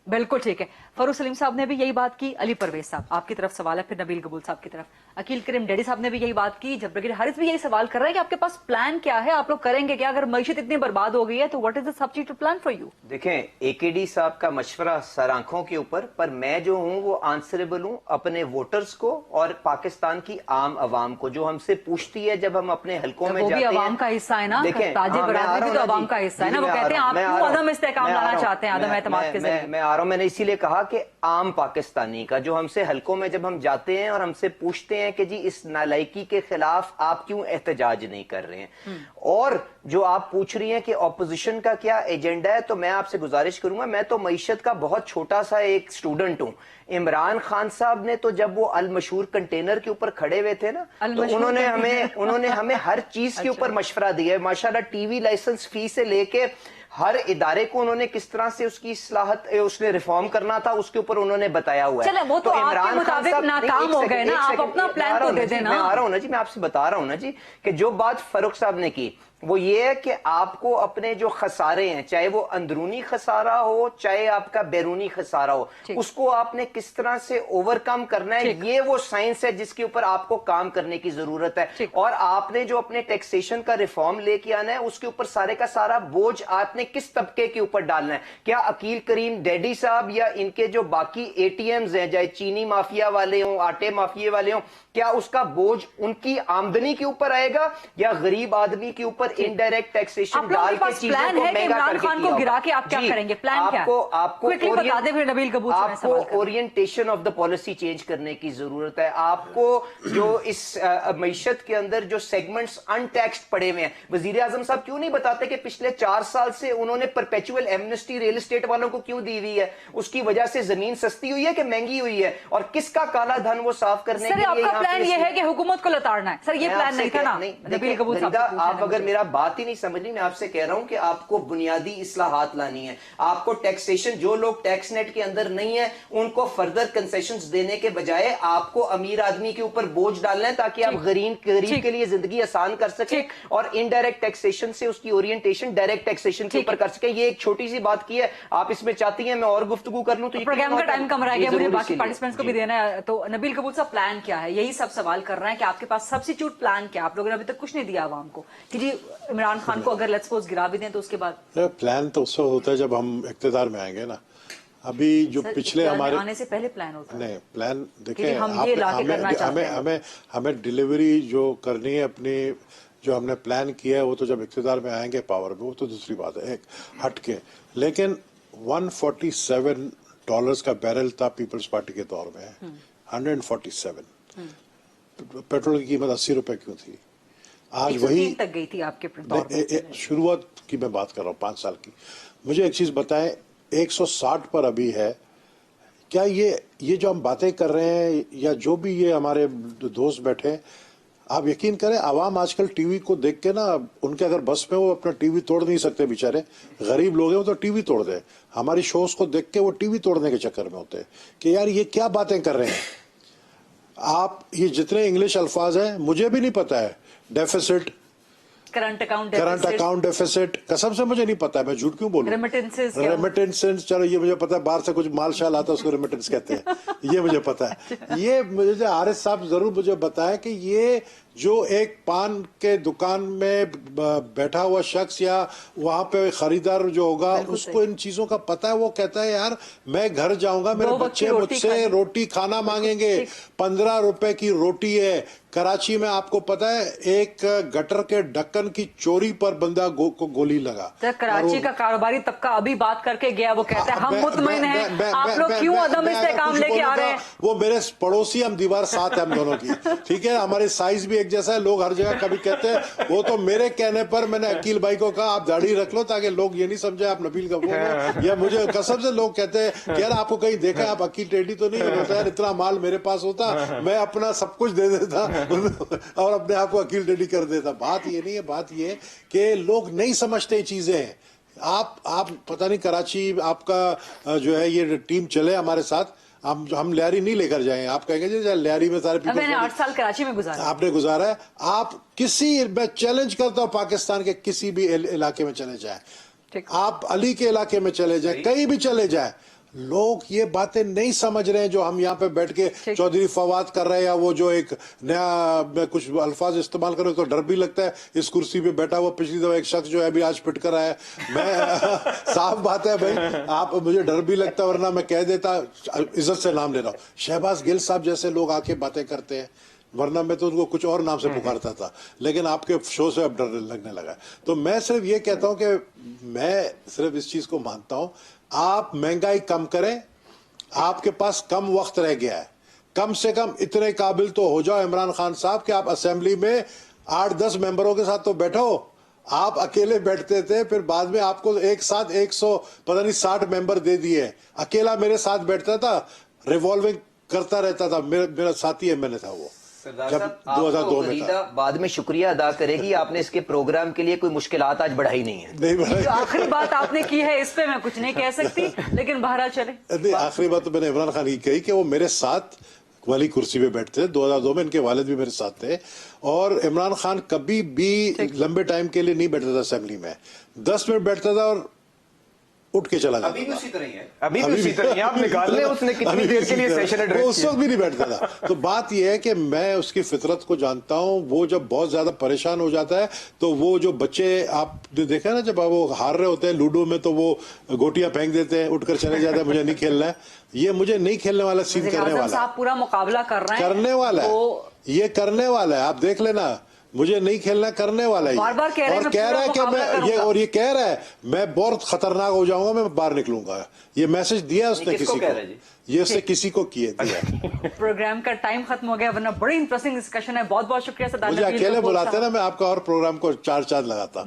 بالکل ٹھیک ہے. فاروق سلیم صاحب نے بھی یہی بات کی. علی پرویز صاحب آپ کی طرف سوال ہے, پھر نبیل قبول صاحب کی طرف. عقیل کریم ڈیڈی صاحب نے بھی یہی بات کی. جب بریگیڈیئر حارث بھی یہی سوال کر رہے ہیں کہ آپ کے پاس پلان کیا ہے, آپ لوگ کریں گے کیا, اگر معیشت اتنی برباد ہو گئی ہے تو what is the substitute plan for you? دیکھیں AKD صاحب کا مشورہ سر آنکھوں کے اوپر, پر میں جو ہوں وہ آنسریبل ہوں اپنے ووٹرز کو اور پاکستان کی عام عوام کو, جو ہم سے پوچھتی ہے جب ہم اپنے حلقوں میں جاتے ہیں. وہ بھی عوام کا حصہ ہے نا, تاج برادری بھی تو عوام کا حصہ ہے نا. وہ کہتے ہیں آپ کیوں عدم استحکام لانا چاہتے ہیں عدم اعتماد کے ذریعے؟ میں آ رہا ہوں, میں نے اسی لیے کہا کہ عام پاکستانی کا, جو ہم سے حلقوں میں جب ہم جاتے ہیں اور ہم سے پوچھتے ہیں کہ جی اس نالائکی کے خلاف آپ کیوں احتجاج نہیں کر رہے ہیں, اور جو آپ پوچھ رہی ہیں کہ اپوزیشن کا کیا ایجنڈا ہے, تو میں آپ سے گزارش کروں گا, میں تو معیشت کا بہت چھوٹا سا ایک اسٹوڈنٹ ہوں. عمران خان صاحب نے تو جب وہ المشہور کنٹینر کے اوپر کھڑے ہوئے تھے نا, تو انہوں نے ہمیں ہر چیز کے اوپر مشورہ دیا ہے. ماشاءاللہ ٹی وی لائسنس فی سے لے کے ہر ادارے کو انہوں نے کس طرح سے اس کی اصلاحات, اس نے ریفارم کرنا تھا, اس کے اوپر انہوں نے بتایا ہوا ہے. چلے وہ تو آپ کے مطابق ناکام ہو گئے نا, آپ اپنا پلان تو دے دیں نا. میں آ رہا ہوں نا جی, میں آپ سے بتا رہا ہوں نا جی, کہ جو بات فاروق صاحب نے کی وہ یہ ہے کہ آپ کو اپنے جو خسارے ہیں, چاہے وہ اندرونی خسارہ ہو چاہے آپ کا بیرونی خسارہ ہو, اس کو آپ نے کس طرح سے اوور کم کرنا ہے, یہ وہ سائنس ہے جس کے اوپر آپ کو کام کرنے کی ضرورت ہے. اور آپ نے جو اپنے ٹیکسیشن کا ریفارم لے کے آنا ہے, اس کے اوپر سارے کا سارا بوجھ آپ نے کس طبقے کے اوپر ڈالنا ہے. کیا عقیل کریم ڈیڈی صاحب یا ان کے جو باقی ATMs ہیں, چاہے چینی مافیا والے ہوں, آٹے مافیا والے ہوں, کیا اس کا بوجھ ان کی آمدنی کے اوپر آئے گا یا غریب آدمی کے اوپر انڈائریکٹ ٹیکسیشن ڈال کے چیزوں کو مہنگا کر کے کو گرا کے آپ کیا کریں گے؟ پلان کیا ہے؟ آپ کو orientation of the policy change کرنے کی ضرورت ہے. آپ کو جو اس معیشت کے اندر جو سیگمنٹس ان ٹیکسڈ پڑے ہوئے ہیں, وزیر اعظم صاحب کیوں نہیں بتاتے کہ پچھلے 4 سال سے انہوں نے پرپیچوئل ایمنسٹی ریل اسٹیٹ والوں کو کیوں دی ہوئی ہے؟ اس کی وجہ سے زمین سستی ہوئی ہے کہ مہنگی ہوئی ہے, اور کس کا کالا دھن وہ صاف کرنے کے لیے. آپ کا پلان یہ ہے کہ حکومت کو لتاڑنا ہے. سر یہ پلان نہیں تھا نا نبیل قبول صاحب. آپ اگر میرا फिर आप बात ही नहीं समझ रही। मैं आपसे कह रहा हूं कि आपको बुनियादी इस्लाहात लानी है, आपको टैक्सेशन, जो लोग टैक्स नेट के अंदर नहीं है उनको फर्दर कंसेशंस देने के बजाय आपको अमीर आदमी के ऊपर बोझ डालना है ताकि आप गरीब के लिए जिंदगी आसान कर सके और इनडायरेक्ट टैक्सेशन से उसकी ओरिएंटेशन डायरेक्ट टैक्सेशन के ऊपर कर सके। ये एक छोटी सी बात की है, आप इसमें चाहती हैं मैं और गुफ्तगू कर लूं तो प्रोग्राम का टाइम कम रह गया, मुझे बाकी पार्टिसिपेंट्स को भी देना है। तो नबील कबूल साहब, प्लान क्या है? यही सब सवाल कर रहे हैं कि आपके पास सब्स्टिट्यूट प्लान क्या? आप लोगों ने अभी तक कुछ नहीं दिया आवाम को कि जी इमरान खान को अगर लेट्स सपोज गिरा भी दें तो उसके बाद प्लान तो उससे होता है जब हम इख्तिदार में आएंगे ना। अभी जो पिछले हमारे आने से पहले प्लान होता है। नहीं, प्लान देखिए, हमें डिलीवरी जो करनी है अपनी, जो हमने प्लान किया है वो तो जब इख्तिदार में आएंगे पावर में, वो तो दूसरी बात है, एक हट के। लेकिन $147 का बैरल था पीपल्स पार्टी के दौर में, 147। पेट्रोल की कीमत 80 रुपए क्यों थी? आज वही तक गई थी आपके दौर में। शुरुआत की मैं बात कर रहा हूँ 5 साल की। मुझे एक चीज बताएं, 160 पर अभी है। क्या ये जो हम बातें कर रहे हैं या जो भी ये हमारे दोस्त बैठे, आप यकीन करें आवाम आजकल टीवी को देख के ना, उनके अगर बस में वो अपना टीवी तोड़ नहीं सकते, बेचारे गरीब लोग हैं वो तो टीवी तोड़ दे। हमारी शोज को देख के वो टीवी तोड़ने के चक्कर में होते हैं कि यार ये क्या बातें कर रहे हैं आप। ये जितने इंग्लिश अल्फाज हैं मुझे भी नहीं पता है। डेफिसिट, करंट अकाउंट डेफिसिट, कसम से मुझे नहीं पता है, मैं झूठ क्यों बोलूं। रेमिटेंसेस, चलो ये मुझे पता है, बाहर से कुछ माल शाल आता है उसको रेमिटेंस कहते हैं, ये मुझे पता है। ये मुझे आरिफ साहब जरूर मुझे बताया कि ये जो एक पान के दुकान में बैठा हुआ शख्स या वहां पे खरीदार जो होगा उसको इन चीजों का पता है। वो कहता है यार मैं घर जाऊंगा, मेरे बच्चे मुझसे रोटी खाना मांगेंगे, 15 रुपए की रोटी है। कराची में आपको पता है एक गटर के ढक्कन की चोरी पर बंदा को गोली लगा। कराची का कारोबारी तबका अभी बात करके गया, वो कहता है हम मुतमईन हैं, आप लोग क्यों अदम इस्तेकाम लेके आ रहे हैं। वो मेरे पड़ोसी, हम दीवार साथ है हम दोनों की, ठीक है, हमारी साइज भी एक जैसा है। लोग हर जगह कभी कहते हैं, वो तो मेरे कहने पर मैंने अकील भाई को कहा आप दाढ़ी रख लो ताकि लोग ये नहीं समझे आप नबील कपूर हो। या मुझे कसम से लोग कहते हैं कि यार आपको कहीं देखा आप अकील टेढ़ी तो नहीं होता यार, इतना माल मेरे पास होता मैं अपना सब कुछ दे देता और अपने आप को अकील टेढ़ी कर देता। बात ये नहीं है, बात ये कि लोग नहीं समझते चीजें। आप पता नहीं कराची आपका जो है ये टीम चले हमारे साथ, हम लियारी नहीं लेकर जाएं। आप कहेंगे जी लियारी में सारे मैंने 8 साल कराची में गुजारा, आपने गुजारा है। आप किसी, मैं चैलेंज करता हूं पाकिस्तान के किसी भी इलाके में चले जाए, आप अली के इलाके में चले जाए, कहीं भी चले जाए, लोग ये बातें नहीं समझ रहे हैं जो हम यहाँ पे बैठ के चौधरी फवाद कर रहे हैं। या वो जो एक नया, मैं कुछ अल्फाज इस्तेमाल करूँ तो डर भी लगता है। इस कुर्सी पे बैठा हुआ पिछली दफा एक शख्स जो है अभी आज पिट कर आया है, मैं साफ बात है भाई, आप मुझे डर भी लगता है, वरना मैं कह देता, इज्जत से नाम ले रहा हूँ, शहबाज गिल साहब जैसे लोग आके बातें करते हैं, वरना मैं तो उनको कुछ और नाम से पुकारता था, लेकिन आपके शो से अब डर लगने लगा। तो मैं सिर्फ ये कहता हूं कि मैं सिर्फ इस चीज को मानता हूं, आप महंगाई कम करें, आपके पास कम वक्त रह गया है, कम से कम इतने काबिल तो हो जाओ इमरान खान साहब कि आप असेंबली में 8-10 मेंबरों के साथ तो बैठो। आप अकेले बैठते थे, फिर बाद में आपको एक साथ 100 पता नहीं 60 मेंबर दे दिए। अकेला मेरे साथ बैठता था, रिवॉल्विंग करता रहता था, मेरा साथी एमएनए था वो, जब 2002 में था। बाद में शुक्रिया अदा करेगी, आपने इसके प्रोग्राम के लिए कोई मुश्किलात आज बढ़ाई नहीं है। नहीं बढ़ाई। आखिरी बात आपने की है इस पे मैं कुछ नहीं कह सकती, लेकिन बहरहाल चले। नहीं, आखिरी बात तो मैंने इमरान खान की कही कि वो मेरे साथ वाली कुर्सी पे बैठते थे 2002 में, इनके वालिद भी मेरे साथ थे। और इमरान खान कभी भी लंबे टाइम के लिए नहीं बैठता था असेंबली में, 10 मिनट बैठता था और उठ के चला जाता। अभी भी उसी तरह ही है, अभी भी उसी तरह ही है। आप निकाल लें उसने कितनी देर के लिए सेशन एड्रेस किया, उस वक्त भी नहीं बैठता था। तो बात यह है कि मैं उसकी फितरत को जानता हूं। वो जब बहुत ज्यादा परेशान हो जाता है तो वो जो बच्चे आपने देखा ना, जब वो हार रहे होते हैं लूडो में तो वो गोटियां फेंक देते हैं, उठकर चले जाते हैं, मुझे नहीं खेलना है, ये मुझे नहीं खेलने वाला सीन करने वाला है। पूरा मुकाबला कर रहे हैं, करने वाला है, ये करने वाला है, आप देख लेना, मुझे नहीं खेलना, करने वाला है। बार-बार कह रहे हैं, और कह रहा है कि मैं ये, और ये कह रहा है मैं बहुत खतरनाक हो जाऊंगा, मैं बाहर निकलूंगा। ये मैसेज दिया उसने किसी को, ये उसने किसी को दिया। प्रोग्राम का टाइम खत्म हो गया, वरना बड़ी इंटरेस्टिंग डिस्कशन है। बहुत बहुत शुक्रिया सरदार। मुझे अकेले बुलाते ना, मैं आपका और प्रोग्राम को 4 चांद लगाता।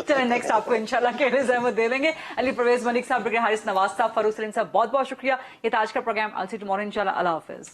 चलिए नेक्स्ट आपको इंशाल्लाह केरे ज़हमत दे देंगे। अली परवेज मलिक साहब, ब्रिगेडियर हारिस नवाज साहब, फरूक सलीम साहब, बहुत बहुत शुक्रिया। ये था आज का programme. I'll see you tomorrow इंशाल्लाह। अल्लाह हाफिज।